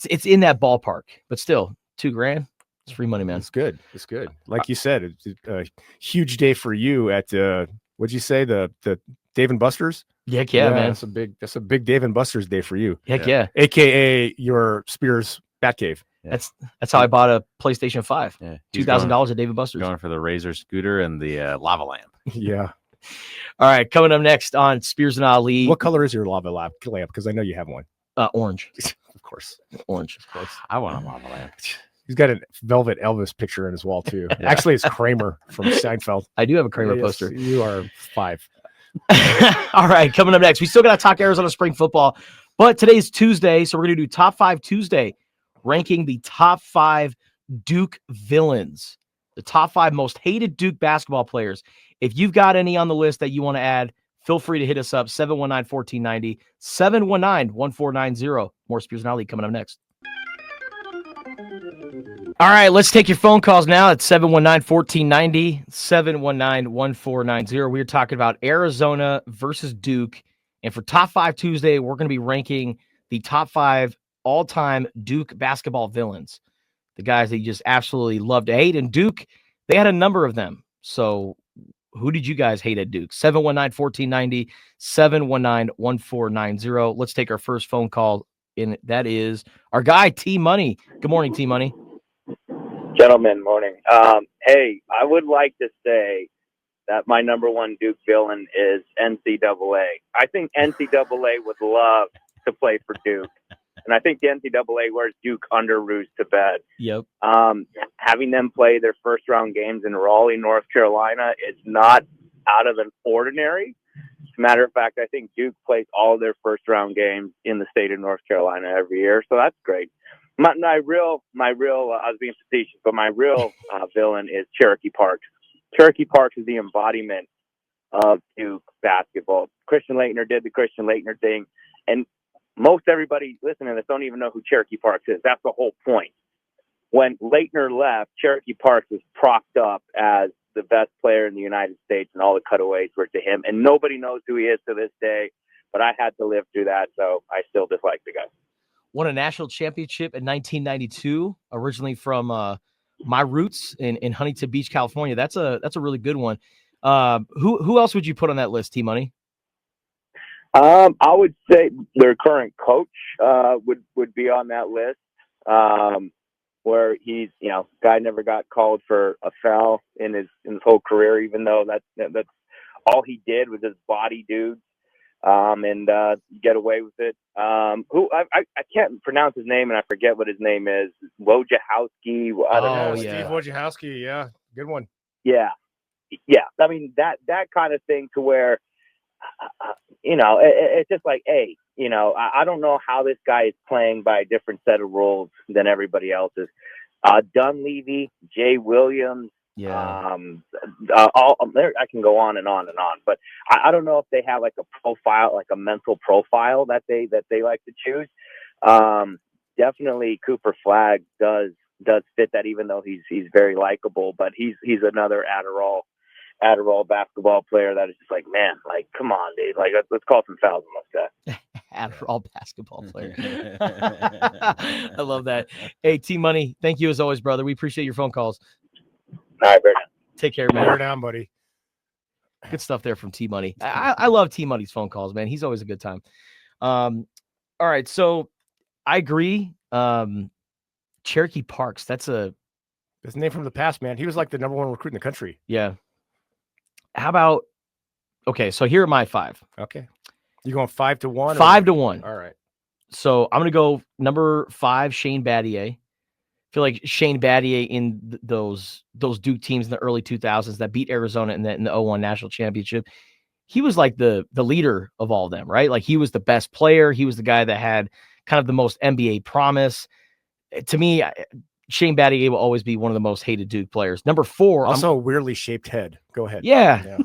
It's in that ballpark, but still, $2,000. It's free money, man. It's good. It's good. Like you said, it's a huge day for you at what'd you say, the Dave and Buster's? Heck yeah, man. That's a big Dave and Buster's day for you. Heck yeah. AKA your Spears Batcave. Yeah. That's how I bought a PlayStation 5. Yeah. $2,000 at David Buster's. Going for the Razor scooter and the lava lamp. Yeah. All right, coming up next on Spears and Ali. What color is your lava lamp? Because I know you have one. Orange. Of course. Orange. Of course. I want a lava lamp. He's got a Velvet Elvis picture in his wall, too. Yeah. Actually, it's Kramer from Seinfeld. I do have a Kramer Yes, poster. You are 5. All right, coming up next. We still got to talk Arizona spring football, but today's Tuesday, so we're going to do Top 5 Tuesday, ranking the top 5 Duke villains, the top 5 most hated Duke basketball players. If you've got any on the list that you want to add, feel free to hit us up, 719-1490, 719-1490. More Spears and Ali coming up next. All right, let's take your phone calls now at 719-1490, 719-1490. We're talking about Arizona versus Duke. And for Top 5 Tuesday, we're going to be ranking the top 5 all-time Duke basketball villains, the guys that you just absolutely love to hate. And Duke, they had a number of them. So who did you guys hate at Duke? 719-1490, 719-1490. Let's take our first phone call, and that is our guy, T-Money. Good morning, T-Money. Gentlemen, morning. Hey, I would like to say that my number one Duke villain is NCAA. I think NCAA would love to play for Duke. And I think the NCAA wears Duke underoos to bed. Yep. Having them play their first round games in Raleigh, North Carolina is not out of an ordinary. As a matter of fact, I think Duke plays all their first round games in the state of North Carolina every year. So that's great. My real, I was being facetious, but my real villain is Cherokee Parks. Cherokee Parks is the embodiment of Duke basketball. Christian Laettner did the Christian Laettner thing, and most everybody listening to this don't even know who Cherokee Parks is. That's the whole point. When Laettner left, Cherokee Parks was propped up as the best player in the United States, and all the cutaways were to him, and nobody knows who he is to this day, but I had to live through that, so I still dislike the guy. Won a national championship in 1992, originally from my roots in Huntington Beach, California. That's a really good one. Who else would you put on that list, T-Money? I would say their current coach would be on that list, where he's, guy never got called for a foul in his whole career, even though that's all he did was just body dudes. And get away with it. Who I can't pronounce his name, and I forget what his name is. Wojciechowski. I don't know. Steve Wojciechowski. Yeah, good one. Yeah. I mean that kind of thing to where, it's just like, hey, I don't know how this guy is playing by a different set of rules than everybody else's. Dunleavy, Jay Williams. Yeah. I can go on and on and on, but I don't know if they have like a profile, like a mental profile that they like to choose. Definitely Cooper Flagg does fit that, even though he's very likable, but he's another Adderall basketball player that is just like, man, like, come on, dude, like let's call some fouls on this guy. Adderall basketball player. I love that. Hey, T-Money, thank you as always, brother. We appreciate your phone calls. All right, Bernard. Take care, man. Bear down, buddy. Good stuff there from T-Money. I love T-Money's phone calls, man. He's always a good time. All right, so I agree. Cherokee Parks, that's a name from the past, man. He was like the number one recruit in the country. Yeah. How about, okay, so here are my 5. Okay. You going 5 to 1? 5 to 1. All right. So I'm going to go number 5, Shane Battier. I feel like Shane Battier in those Duke teams in the early 2000s that beat Arizona in the 2001 national championship, he was like the leader of all of them, right? Like he was the best player. He was the guy that had kind of the most NBA promise. To me, Shane Battier will always be one of the most hated Duke players. Number 4. Also a weirdly shaped head. Go ahead. Yeah.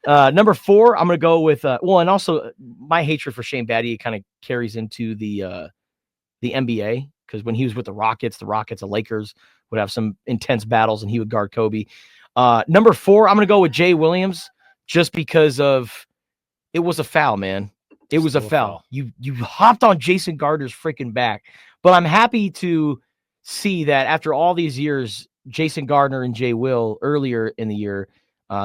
Number 4, I'm going to go with, and also my hatred for Shane Battier kind of carries into the NBA. Because when he was with the Rockets, the Lakers would have some intense battles, and he would guard Kobe. Number 4, I'm going to go with Jay Williams, just because of it was a foul, man. It was a foul. You hopped on Jason Gardner's freaking back. But I'm happy to see that after all these years, Jason Gardner and Jay Will earlier in the year,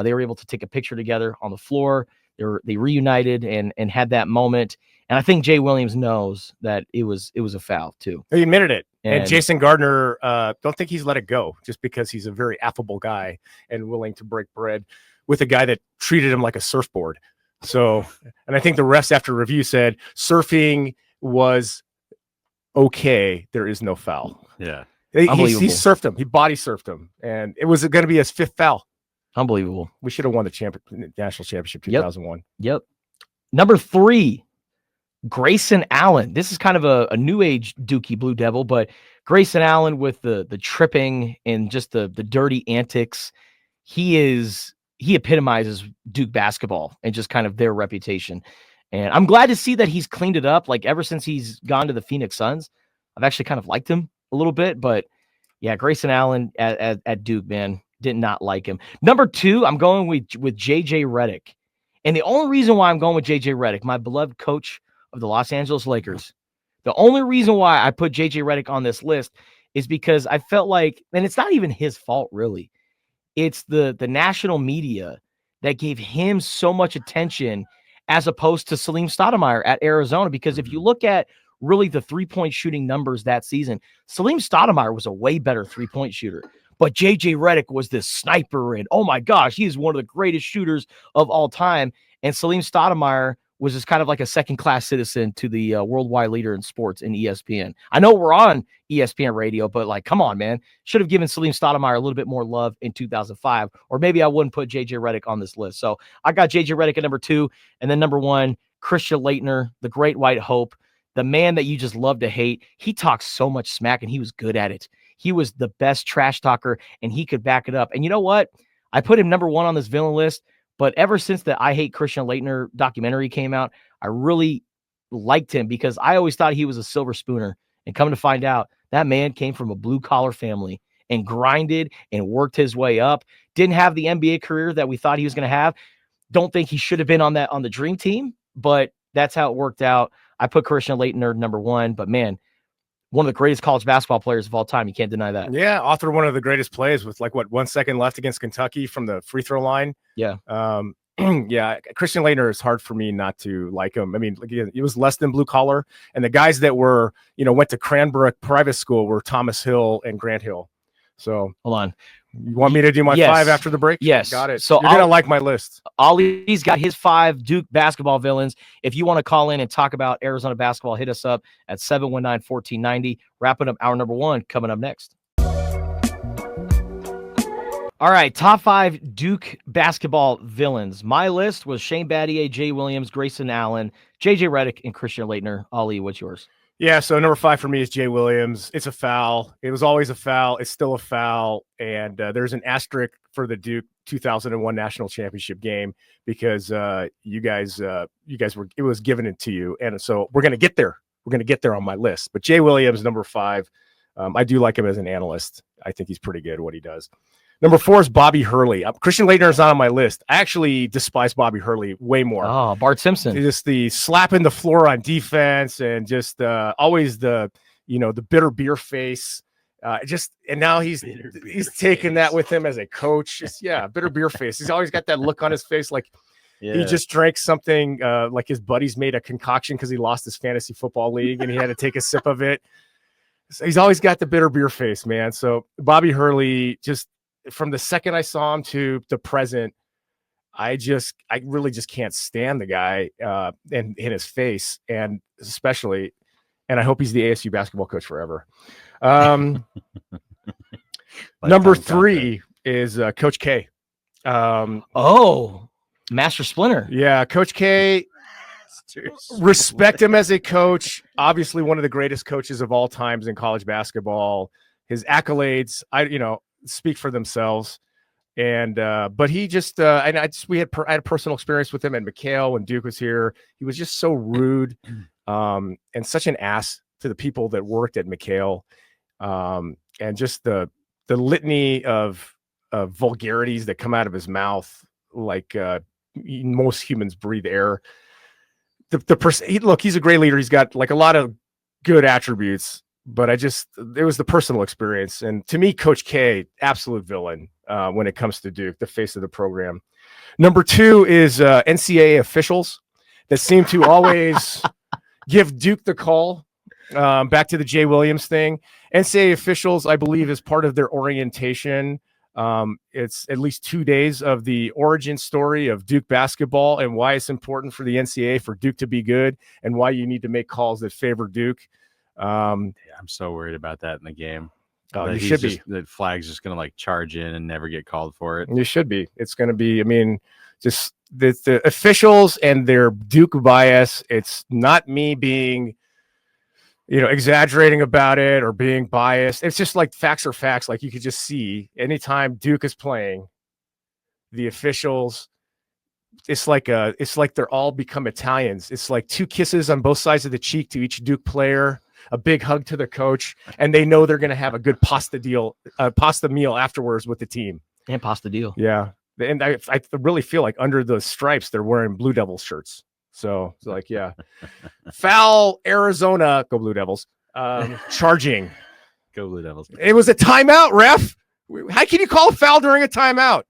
they were able to take a picture together on the floor. They reunited and had that moment. And I think Jay Williams knows that it was a foul too. He admitted it. And And Jason Gardner, don't think he's let it go just because he's a very affable guy and willing to break bread with a guy that treated him like a surfboard. So, and I think the refs after review said surfing was okay. There is no foul. Yeah. He Unbelievable. surfed him. He body surfed him. And it was going to be his 5th foul. Unbelievable. We should have won the national championship 2001. Yep. Number 3, Grayson Allen. This is kind of a new age Dookie Blue Devil, but Grayson Allen with the tripping and just the dirty antics. He epitomizes Duke basketball and just kind of their reputation. And I'm glad to see that he's cleaned it up. Like ever since he's gone to the Phoenix Suns, I've actually kind of liked him a little bit, but yeah, Grayson Allen at Duke, man, did not like him. Number 2, I'm going with JJ Redick. And the only reason why I'm going with JJ Redick, my beloved coach of the Los Angeles Lakers, the only reason why I put JJ Redick on this list is because I felt like, and it's not even his fault, really. It's the national media that gave him so much attention as opposed to Salim Stoudemire at Arizona. Because if you look at really the 3-point shooting numbers that season, Salim Stoudemire was a way better 3-point shooter. But JJ Redick was this sniper, and oh my gosh, he is one of the greatest shooters of all time. And Salim Stoudemire was just kind of like a second-class citizen to the worldwide leader in sports in ESPN. I know we're on ESPN radio, but like, come on, man. Should have given Salim Stoudemire a little bit more love in 2005, or maybe I wouldn't put JJ Redick on this list. So I got JJ Redick at number 2, and then number 1, Christian Laettner, the great white hope, the man that you just love to hate. He talks so much smack, and he was good at it. He was the best trash talker, and he could back it up. And you know what? I put him number 1 on this villain list, but ever since the I Hate Christian Laettner documentary came out, I really liked him because I always thought he was a silver spooner. And come to find out, that man came from a blue-collar family and grinded and worked his way up. Didn't have the NBA career that we thought he was going to have. Don't think he should have been on the dream team, but that's how it worked out. I put Christian Laettner number 1, but man, one of the greatest college basketball players of all time. You can't deny that. Yeah, authored one of the greatest plays with 1 second left against Kentucky from the free throw line. Yeah. Yeah, Christian Laettner is hard for me not to like him. I mean, he was less than blue collar, and the guys that were, went to Cranbrook private school were Thomas Hill and Grant Hill. So hold on. You want me to do my 5 after the break? Yes. Got it. So you're going to like my list. Ollie's got his 5 Duke basketball villains. If you want to call in and talk about Arizona basketball, hit us up at 719-1490. Wrapping up hour number 1 coming up next. All right, top 5 Duke basketball villains. My list was Shane Battier, Jay Williams, Grayson Allen, JJ Redick, and Christian Laettner. Ollie, what's yours? Yeah, so number 5 for me is Jay Williams. It's a foul. It was always a foul. It's still a foul. And there's an asterisk for the Duke 2001 national championship game because you guys were, it was given it to you. And so we're going to get there. We're going to get there on my list. But Jay Williams, number 5, I do like him as an analyst. I think he's pretty good at what he does. Number 4 is Bobby Hurley. Christian Laettner is not on my list. I actually despise Bobby Hurley way more. Oh, Bart Simpson. Just the slapping the floor on defense and just always the bitter beer face. And now he's taking that with him as a coach. Bitter beer face. He's always got that look on his face like he just drank something like his buddies made a concoction because he lost his fantasy football league and he had to take a sip of it. So he's always got the bitter beer face, man. So Bobby Hurley, just from the second I saw him to the present, I really just can't stand the guy and in his face, and especially, and I hope he's the ASU basketball coach forever. Number 3 is Coach K. Master Splinter. Yeah, Coach K. Respect him as a coach. Obviously, one of the greatest coaches of all times in college basketball. His accolades, speak for themselves. And but he just I had a personal experience with him at McHale when Duke was here. He was just so rude and such an ass to the people that worked at McHale, and just the litany of vulgarities that come out of his mouth, like most humans breathe air. Look, he's a great leader. He's got like a lot of good attributes. but it was the personal experience. And to me, Coach K, absolute villain when it comes to Duke, the face of the program. Number 2 is NCAA officials that seem to always give Duke the call. Back to the Jay Williams thing. NCAA officials, I believe, is part of their orientation. It's at least 2 days of the origin story of Duke basketball and why it's important for the NCAA for Duke to be good and why you need to make calls that favor Duke. I'm so worried about that in the game. Oh, you should be. The flag's just going to like charge in and never get called for it. You should be. It's going to be, I mean, just the officials and their Duke bias. It's not me being, exaggerating about it or being biased. It's just like facts are facts. Like you could just see anytime Duke is playing, the officials, it's like they're all become Italians. It's like 2 kisses on both sides of the cheek to each Duke player, a big hug to the coach, and they know they're going to have a good pasta meal afterwards with the team. And pasta deal. Yeah. And I really feel like under the stripes, they're wearing Blue Devils shirts. So it's like, yeah. Foul Arizona, go Blue Devils. Charging. Go Blue Devils. It was a timeout, ref. How can you call a foul during a timeout?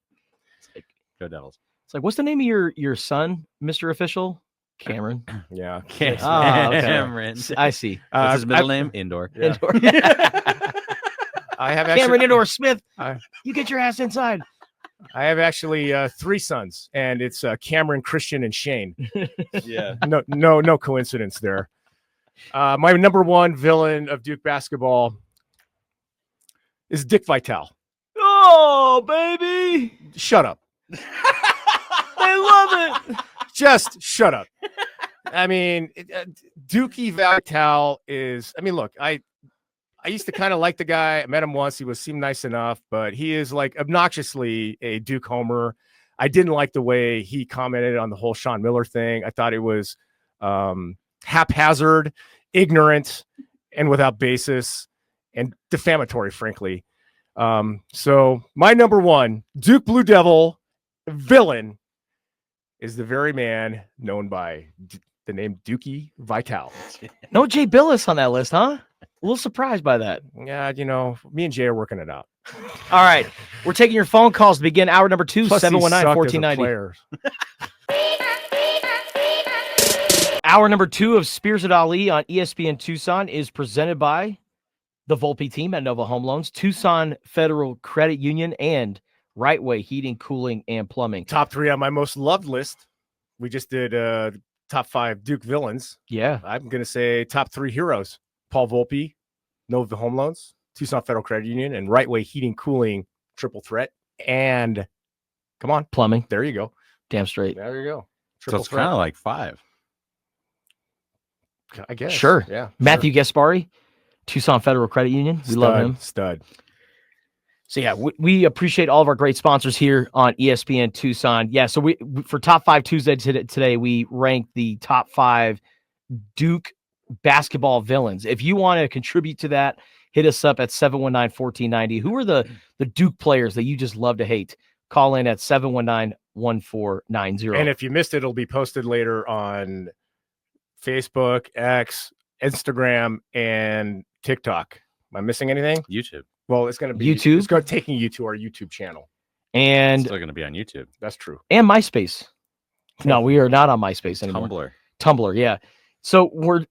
Go Devils. It's like, what's the name of your son, Mr. Official? Cameron. Yeah. Okay. Cameron. I see. What's his middle name? Indoor. Yeah. Indoor. I have actually, Cameron Indoor Smith. I- You get your ass inside. I have actually 3 sons, and it's Cameron, Christian, and Shane. Yeah. No coincidence there. My number 1 villain of Duke basketball is Dick Vitale. Oh, baby. Shut up. I love it. Just shut up. I mean, Dookie Vitale is, I mean, look, I used to kind of like the guy. I met him once. He seemed nice enough, but he is like obnoxiously a Duke homer. I didn't like the way he commented on the whole Sean Miller thing. I thought it was haphazard, ignorant, and without basis, and defamatory, frankly. So my number 1 Duke Blue Devil villain is the very man known by the name Dookie Vitale. No Jay Billis on that list, huh? A little surprised by that. Yeah, me and Jay are working it out. All right. We're taking your phone calls to begin hour number 2, Plus, 719-1490. Hour number 2 of Spears and Ali on ESPN Tucson is presented by the Volpe team at Nova Home Loans, Tucson Federal Credit Union, and Right Way Heating, Cooling, and Plumbing. Top 3 on my most loved list. We just did top 5 Duke villains. Yeah. I'm going to say top 3 heroes. Paul Volpe, Nova Home Loans, Tucson Federal Credit Union, and Right Way Heating, Cooling, triple threat. And come on, Plumbing. there you go. Damn straight. There you go. So it's kind of like 5. I guess. Sure. Yeah. Matthew Gaspari, Tucson Federal Credit Union. We love him. Stud. So, yeah, we appreciate all of our great sponsors here on ESPN Tucson. Yeah, so we for Top 5 Tuesday today, we ranked the top 5 Duke basketball villains. If you want to contribute to that, hit us up at 719-1490. Who are the Duke players that you just love to hate? Call in at 719-1490. And if you missed it, it'll be posted later on Facebook, X, Instagram, and TikTok. Am I missing anything? YouTube. Well, it's going to be YouTube. It's going taking you to our YouTube channel. And Still going to be on YouTube. That's true. And MySpace. No, we are not on MySpace anymore. Tumblr, yeah. So we're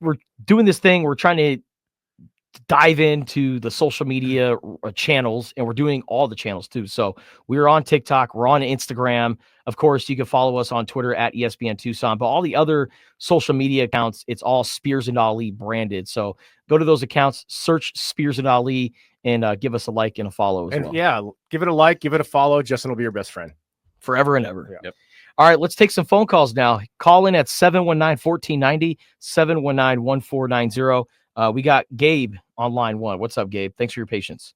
doing this thing. We're trying to dive into the social media channels, and we're doing all the channels too. So we're on TikTok, we're on Instagram. Of course, you can follow us on Twitter at ESPN Tucson, but all the other social media accounts, it's all Spears and Ali branded. So go to those accounts, search Spears and Ali, and give us a like and a follow as well. Yeah, give it a like, give it a follow. Justin will be your best friend. Forever and ever. Yeah. Yep. All right, let's take some phone calls now. Call in at 719-1490, 719-1490. We got Gabe on line 1. What's up, Gabe? Thanks for your patience.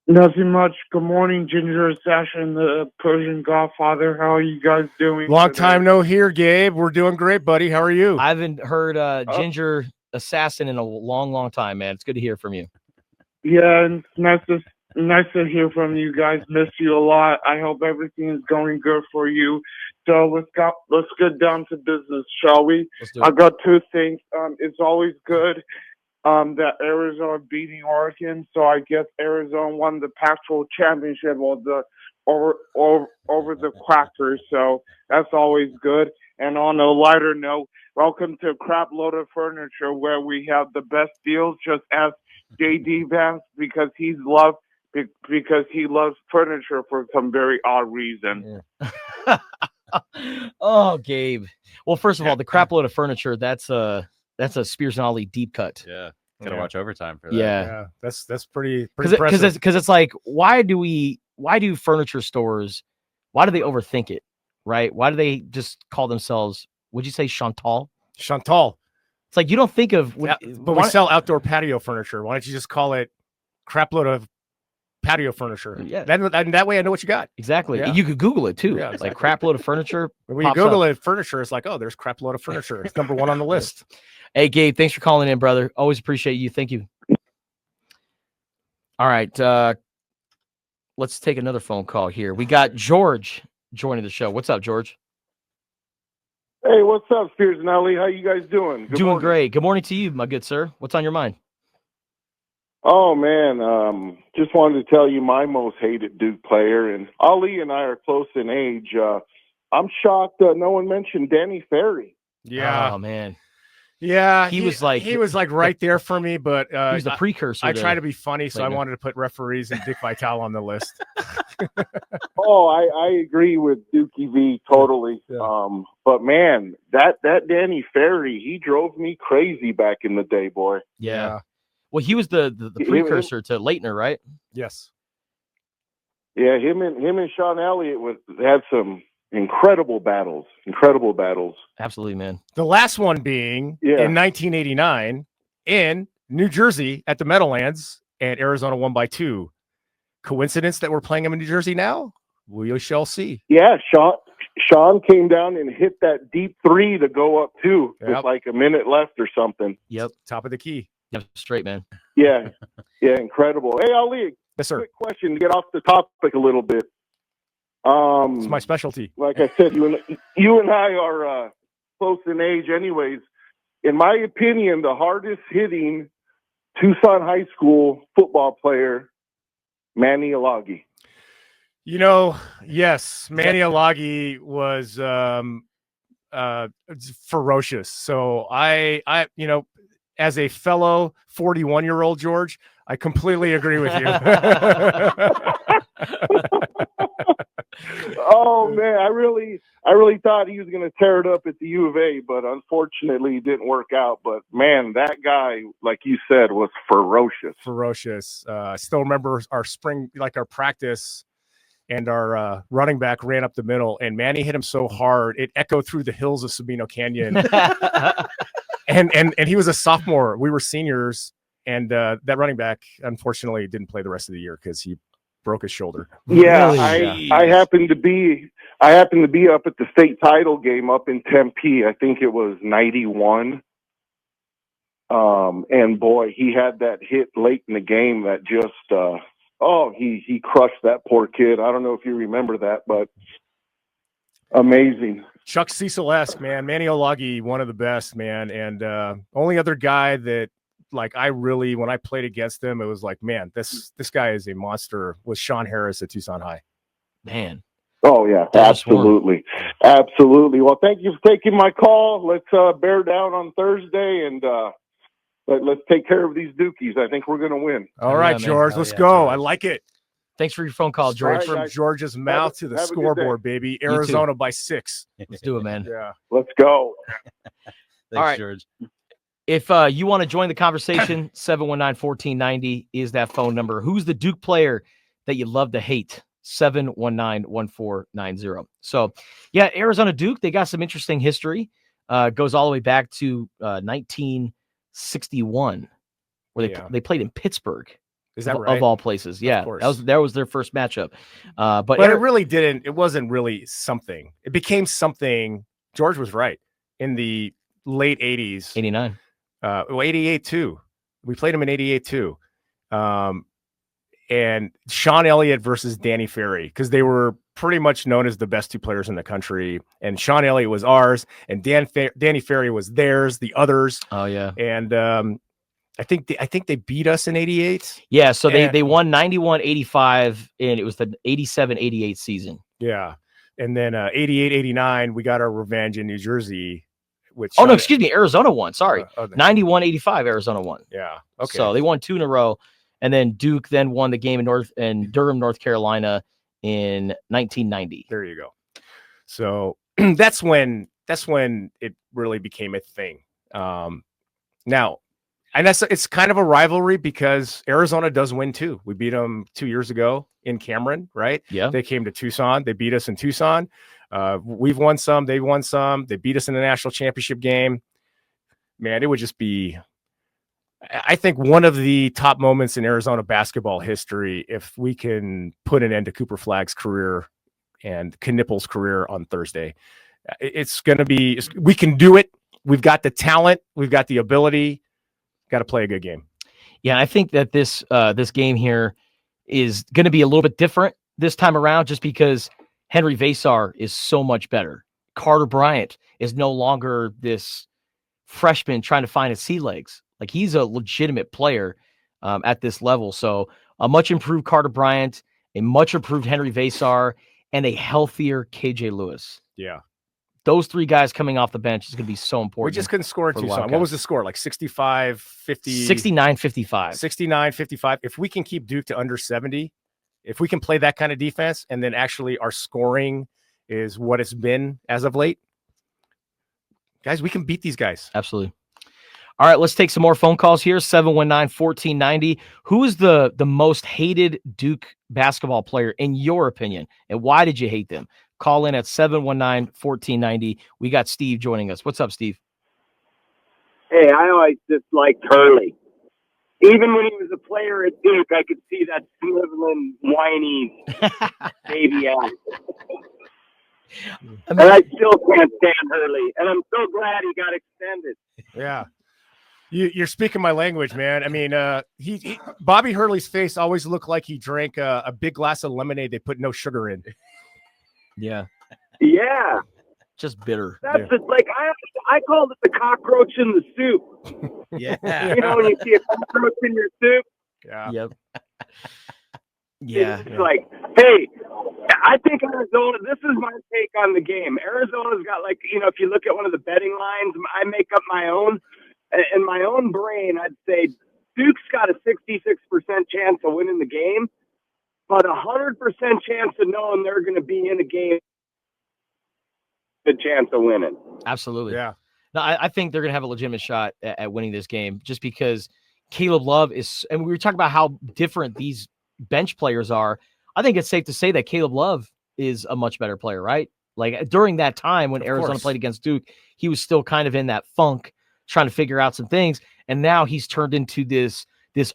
Nothing much. Good morning, Ginger Assassin, the Persian Godfather. How are you guys doing? Long today? time no hear, Gabe. We're doing great, buddy. How are you? I haven't heard Ginger Assassin in a long, long time, man. It's good to hear from you. Yeah, and it's nice to hear from you guys. Miss you a lot. I hope everything is going good for you. So let's get down to business, shall we? Let's do it. I got 2 things. It's always good that Arizona beating Oregon. So I guess Arizona won the Pac-12 championship over the Quackers. So that's always good. And on a lighter note, welcome to Crap Load of Furniture, where we have the best deals. Just ask JD Vance because he loves furniture for some very odd reason. Yeah. Oh, Gabe. Well, first of all, the Crap Load of Furniture, that's a Spears and Ollie deep cut. Yeah. Gotta watch overtime for that. Yeah. That's pretty impressive. Because it's like, why do furniture stores, why do they overthink it? Right? Why do they just call themselves, would you say Chantal? Chantal. It's like, you don't think of, but we sell outdoor patio furniture. Why don't you just call it Crap Load of Patio Furniture? Yeah. That way I know what you got. Exactly. Yeah. You could Google it too. Yeah, It's exactly. like Crap Load of Furniture. When you Google it, furniture, it's like, oh, there's Crap Load of Furniture. It's number 1 on the list. Hey, Gabe, thanks for calling in, brother. Always appreciate you. Thank you. All right. Let's take another phone call here. We got George joining the show. What's up, George? Hey, what's up, Spears and Ellie? How you guys doing? Doing morning. great. Good morning to you, my good sir. What's on your mind? Oh, man. Just wanted to tell you my most hated Duke player, and Ali and I are close in age. I'm shocked no one mentioned Danny Ferry. Yeah. Oh, man. Yeah. He was like right there for me, but he was the precursor. I try to be funny, so I Clayton. wanted to put referees and Dick Vitale on the list. Oh, I agree with Dookie V totally. Yeah. But, man, that Danny Ferry, he drove me crazy back in the day, boy. Yeah. Well, he was the precursor to Leitner, right? Yes. Yeah, him and Sean Elliott had some incredible battles. Absolutely, man. The last one being in 1989 in New Jersey at the Meadowlands, and Arizona won by 2. Coincidence that we're playing them in New Jersey now? We shall see. Yeah, Sean came down and hit that deep 3 to go up 2 with like a minute left or something. Yep. Top of the key. Yep. Straight, man. Yeah, incredible. Hey, Ali, yes, sir. Quick question to get off the topic a little bit. It's my specialty. Like I said, you and I are close in age anyways. In my opinion, the hardest hitting Tucson High School football player, Manny Alagi. Yes, Manny Alagi was ferocious. So I as a fellow 41-year-old George, I completely agree with you. Oh man, I really thought he was going to tear it up at the U of A, but unfortunately it didn't work out. But man, that guy, like you said, was ferocious. I still remember our spring, like our practice, and our running back ran up the middle, and Manny hit him so hard it echoed through the hills of Sabino Canyon. and he was a sophomore. We were seniors, and that running back unfortunately didn't play the rest of the year because he broke his shoulder. Yeah, Really? I happened to be up at the state title game up in Tempe. I think it was 91. And boy, he had that hit late in the game that just he crushed that poor kid. I don't know if you remember that, but amazing. Chuck Cecil-esque, man. Manny Alagi, one of the best, man. And only other guy that, like, when I played against him, it was like, man, this guy is a monster, was Sean Harris at Tucson High. Man. Oh, yeah, absolutely. Absolutely. Well, thank you for taking my call. Let's bear down on Thursday, and let's take care of these Dookies. I think we're going to win. All right, George, let's go. George. I like it. Thanks for your phone call, George. Right, from guys. George's mouth to the scoreboard, baby. Arizona by 6. Let's do it, man. Yeah. Let's go. Thanks, all right, George. If you want to join the conversation, 719-1490 is that phone number. Who's the Duke player that you love to hate? 719-1490. So, yeah, Arizona Duke, they got some interesting history. Goes all the way back to 1961, where they played in Pittsburgh. Is that right? Of all places. Yeah, that was their first matchup. But it really didn't. It wasn't really something. It became something. George was right. In the late 80s. 89. 88 too. We played him in 88 too. And Sean Elliott versus Danny Ferry, because they were pretty much known as the best 2 players in the country. And Sean Elliott was ours, and Danny Ferry was theirs, the others. Oh, yeah. And I think they beat us in 88. Yeah, so they won 91-85, and it was the 87-88 season. Yeah. And then 88-89, we got our revenge in New Jersey. Excuse me, Arizona won. Sorry. 91-85, Arizona won. Yeah. Okay. So they won 2 in a row, and then Duke then won the game in Durham, North Carolina in 1990. There you go. So that's when it really became a thing. Now, and it's kind of a rivalry because Arizona does win too. We beat them 2 years ago in Cameron, right? Yeah. They came to Tucson. They beat us in Tucson. We've won some. They won some. They beat us in the national championship game. Man, it would just be, I think, one of the top moments in Arizona basketball history if we can put an end to Cooper Flagg's career and Knippel's career on Thursday. It's going to be, we can do it. We've got the talent. We've got the ability. Got to play a good game. Yeah, I think that this game here is going to be a little bit different this time around just because Henry Vasar is so much better. Carter Bryant is no longer this freshman trying to find his sea legs. Like, he's a legitimate player at this level. So a much improved Carter Bryant, a much improved Henry Vasar, and a healthier KJ Lewis. Yeah. Those 3 guys coming off the bench is going to be so important. We just couldn't score in Tucson. What was the score? Like 65, 50? 69-55. 69-55. If we can keep Duke to under 70, if we can play that kind of defense, and then actually our scoring is what it's been as of late, guys, we can beat these guys. Absolutely. All right, let's take some more phone calls here. 719-1490. Who is the most hated Duke basketball player in your opinion, and why did you hate them? Call in at 719-1490. We got Steve joining us. What's up, Steve? Hey, I always disliked Hurley. Even when he was a player at Duke, I could see that sniveling, whiny baby ass. And I still can't stand Hurley. And I'm so glad he got extended. Yeah. You're speaking my language, man. I mean, Bobby Hurley's face always looked like he drank a big glass of lemonade they put no sugar in. Yeah. Yeah. Just bitter. That's like I called it the cockroach in the soup. Yeah. You know, when you see a cockroach in your soup. Yeah. Yep. Yeah. It's like, hey, I think Arizona, this is my take on the game. Arizona's got, like, you know, if you look at one of the betting lines, I make up my own. In my own brain, I'd say Duke's got a 66% chance of winning the game, but 100% chance of knowing they're going to be in a game, good chance of winning. Absolutely. Yeah. No, I think they're going to have a legitimate shot at winning this game just because Caleb Love is, and we were talking about how different these bench players are. I think it's safe to say that Caleb Love is a much better player, right? Like, during that time when Arizona played against Duke, he was still kind of in that funk, trying to figure out some things. And now he's turned into this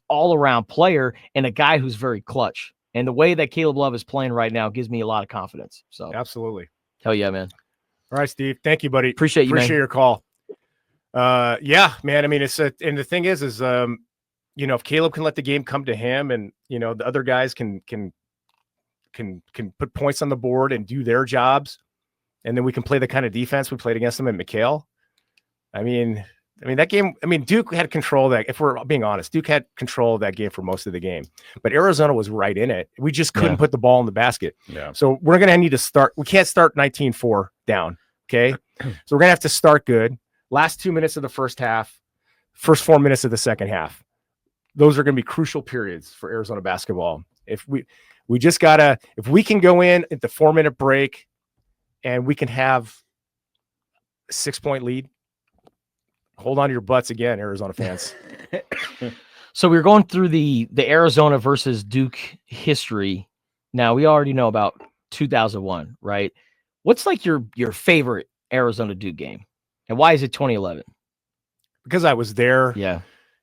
all-around player and a guy who's very clutch. And the way that Caleb Love is playing right now gives me a lot of confidence. So absolutely. Hell yeah, man. All right, Steve. Thank you, buddy. Appreciate you, Appreciate man. your call. Yeah, man. I mean, and the thing is, you know, if Caleb can let the game come to him, and, you know, the other guys can put points on the board and do their jobs, and then we can play the kind of defense we played against them at McHale. I mean, that game, Duke had control of that. If we're being honest, Duke had control of that game for most of the game, but Arizona was right in it. We just couldn't put the ball in the basket. Yeah. So we're going to need to start. We can't start 19-4 down. Okay. So we're going to have to start good. Last 2 minutes of the first half, first 4 minutes of the second half. Those are going to be crucial periods for Arizona basketball. If we just gotta, if we can go in at the 4 minute break and we can have a 6-point lead, hold on to your butts again, Arizona fans. So we're going through the Arizona versus Duke history. Now, we already know about 2001, right? What's like your favorite Arizona Duke game? And why is it 2011? Because I was there. Yeah.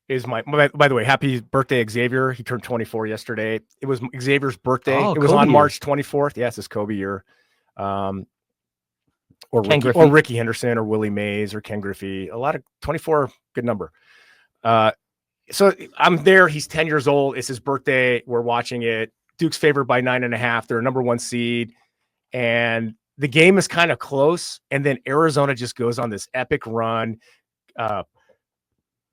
Is by the way, happy birthday, Xavier. He turned 24 yesterday. It was Xavier's birthday. It was on March 24th. Yes, it's Kobe year. Or Ricky Henderson or Willie Mays or Ken Griffey. A lot of 24, good number. So I'm there. He's 10 years old. It's his birthday. We're watching it. Duke's favored by 9.5. They're a number 1 seed. And the game is kind of close. And then Arizona just goes on this epic run,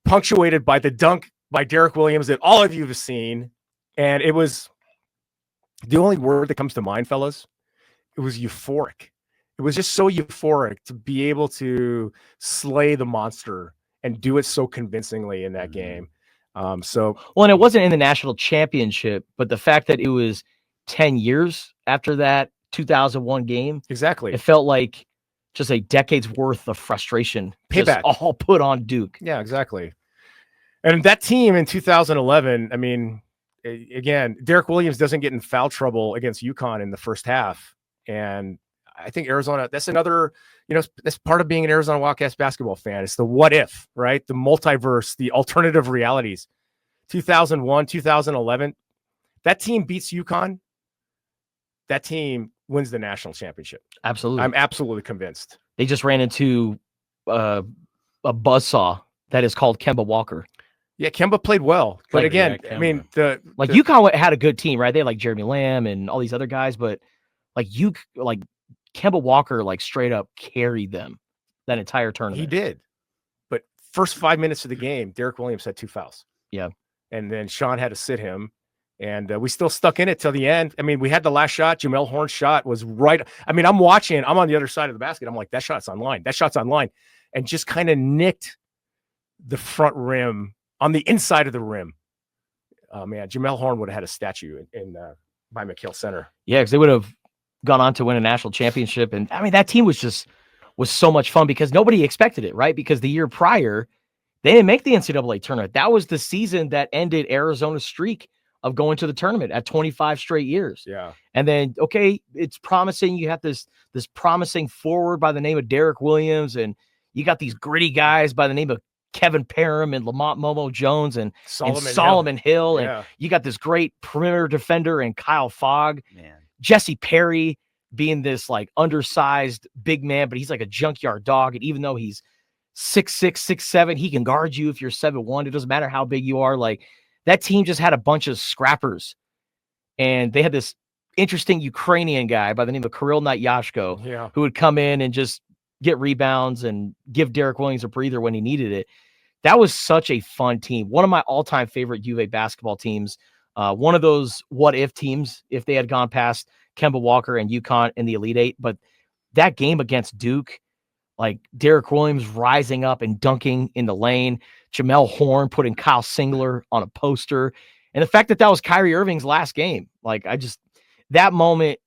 punctuated by the dunk by Derek Williams that all of you have seen. And it was the only word that comes to mind, fellas. It was euphoric. It was just so euphoric to be able to slay the monster and do it so convincingly in that game. And it wasn't in the national championship, but the fact that it was 10 years after that 2001 game. Exactly. It felt like just a decade's worth of frustration. Payback. Just all put on Duke. Yeah, exactly. And that team in 2011, I mean, again, Derek Williams doesn't get in foul trouble against UConn in the first half. And I think Arizona, that's another, that's part of being an Arizona Wildcats basketball fan. It's the what if, right? The multiverse, the alternative realities. 2001, 2011, that team beats UConn. That team wins the national championship. Absolutely. I'm absolutely convinced. They just ran into a buzzsaw that is called Kemba Walker. Yeah, Kemba played well. But again, I mean, UConn had a good team, right? They had like Jeremy Lamb and all these other guys, but Kemba Walker straight up carried them that entire tournament. He did. But first 5 minutes of the game, Derek Williams had 2 fouls. Yeah. And then Sean had to sit him. And we still stuck in it till the end. I mean, we had the last shot. Jamel Horn's shot was right. I mean, I'm watching. I'm on the other side of the basket. I'm like, that shot's online. That shot's online. And just kind of nicked the front rim on the inside of the rim. Oh, man. Jamel Horn would have had a statue by McHale Center. Yeah, because they would have gone on to win a national championship. And I mean, that team was so much fun because nobody expected it, right? Because the year prior, they didn't make the NCAA tournament. That was the season that ended Arizona's streak of going to the tournament at 25 straight years. Yeah. And then, okay, it's promising. You have this promising forward by the name of Derek Williams, and you got these gritty guys by the name of Kevin Parham and Lamont Momo Jones and Solomon Hill. Yeah. And you got this great perimeter defender and Kyle Fogg. Man. Jesse Perry being this undersized big man, but he's like a junkyard dog. And even though he's 6'6", 6'7", he can guard you if you're 7'1". It doesn't matter how big you are. That team just had a bunch of scrappers, and they had this interesting Ukrainian guy by the name of Kirill Natyashko, who would come in and just get rebounds and give Derek Williams a breather when he needed it. That was such a fun team. One of my all-time favorite U of A basketball teams. One of those what-if teams if they had gone past Kemba Walker and UConn in the Elite Eight. But that game against Duke, Derek Williams rising up and dunking in the lane, Jamel Horn putting Kyle Singler on a poster, and the fact that was Kyrie Irving's last game. That moment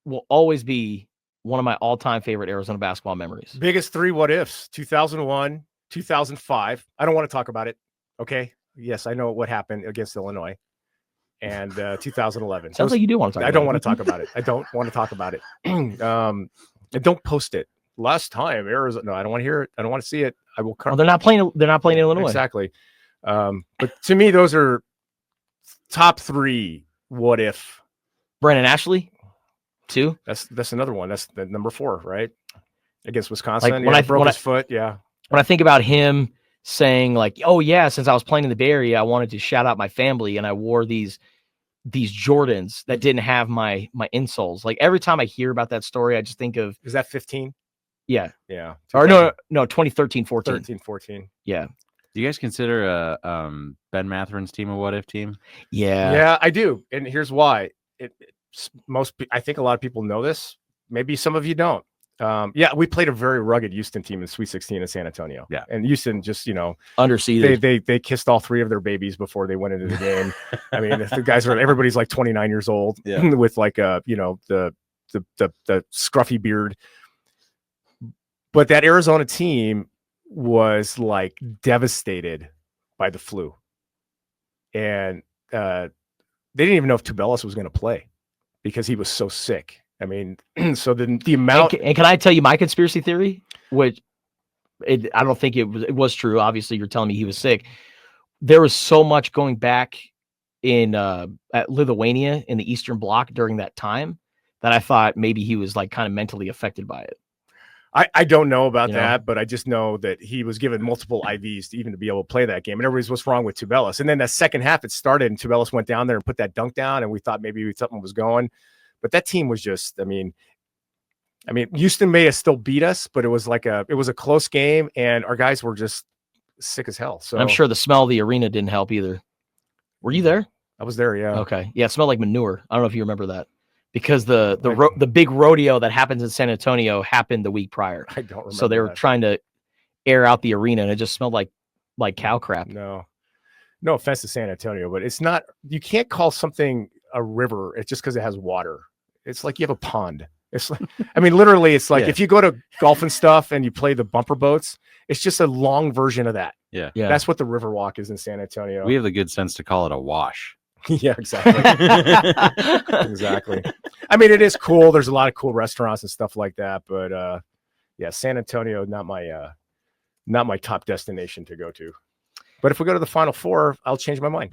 will always be one of my all-time favorite Arizona basketball memories. Biggest 3 what ifs: 2001, 2005. I don't want to talk about it. Okay. Yes, I know what happened against Illinois. And 2011. Sounds like you do want to talk about it. I don't want to talk about it. I don't want to talk about it. And don't post it. Last time Arizona. No, I don't want to hear it. I don't want to see it. I will come. Well, they're not playing Illinois. Exactly. But to me, those are top 3 what if. Brandon Ashley, 2. That's another one. That's the number 4, right? Against Wisconsin. When I broke his foot. Yeah. When I think about him saying oh yeah, since I was playing in the Bay Area, I wanted to shout out my family, and I wore these Jordans that didn't have my insoles. Every time I hear about that story, I just think of, is that 15? Yeah. Yeah. Or no, 2013, 14. 13, 14. Yeah. Do you guys consider Ben Matherin's team a what if team? Yeah. Yeah, I do. And here's why. I think a lot of people know this. Maybe some of you don't. We played a very rugged Houston team in Sweet 16 in San Antonio. Yeah. And Houston just, underseeded. They kissed all 3 of their babies before they went into the game. I mean, the guys everybody's 29 years old with the scruffy beard. But that Arizona team was devastated by the flu. And they didn't even know if Tubelis was going to play because he was so sick. I mean, so the amount. And can I tell you my conspiracy theory? Which I don't think it was true. Obviously, you're telling me he was sick. There was so much going back in at Lithuania in the Eastern Bloc during that time that I thought maybe he was kind of mentally affected by it. I don't know about that, but I just know that he was given multiple IVs to be able to play that game. And everybody's, what's wrong with Tubelis? And then that second half, it started, and Tubelis went down there and put that dunk down, and we thought maybe something was going. But that team was just, I mean, Houston may have still beat us, but it was a close game, and our guys were just sick as hell. So And I'm sure the smell of the arena didn't help either. Were you there? I was there. Yeah. Okay. Yeah, it smelled like manure. I don't know if you remember that, because the big rodeo that happens in San Antonio happened the week prior. I don't remember. So they were trying to air out the arena, and it just smelled like cow crap. No offense to San Antonio, but it's not. You can't call something a river. It's just because it has water. It's like you have a pond. It's like, I mean, literally, it's like if you go to golf and stuff and you play the bumper boats, it's just a long version of that. Yeah. That's what the Riverwalk is in San Antonio. We have the good sense to call it a wash. Yeah, exactly. Exactly. I mean, it is cool. There's a lot of cool restaurants and stuff like that, but yeah, San Antonio, not my top destination to go to. But if we go to the Final Four, I'll change my mind.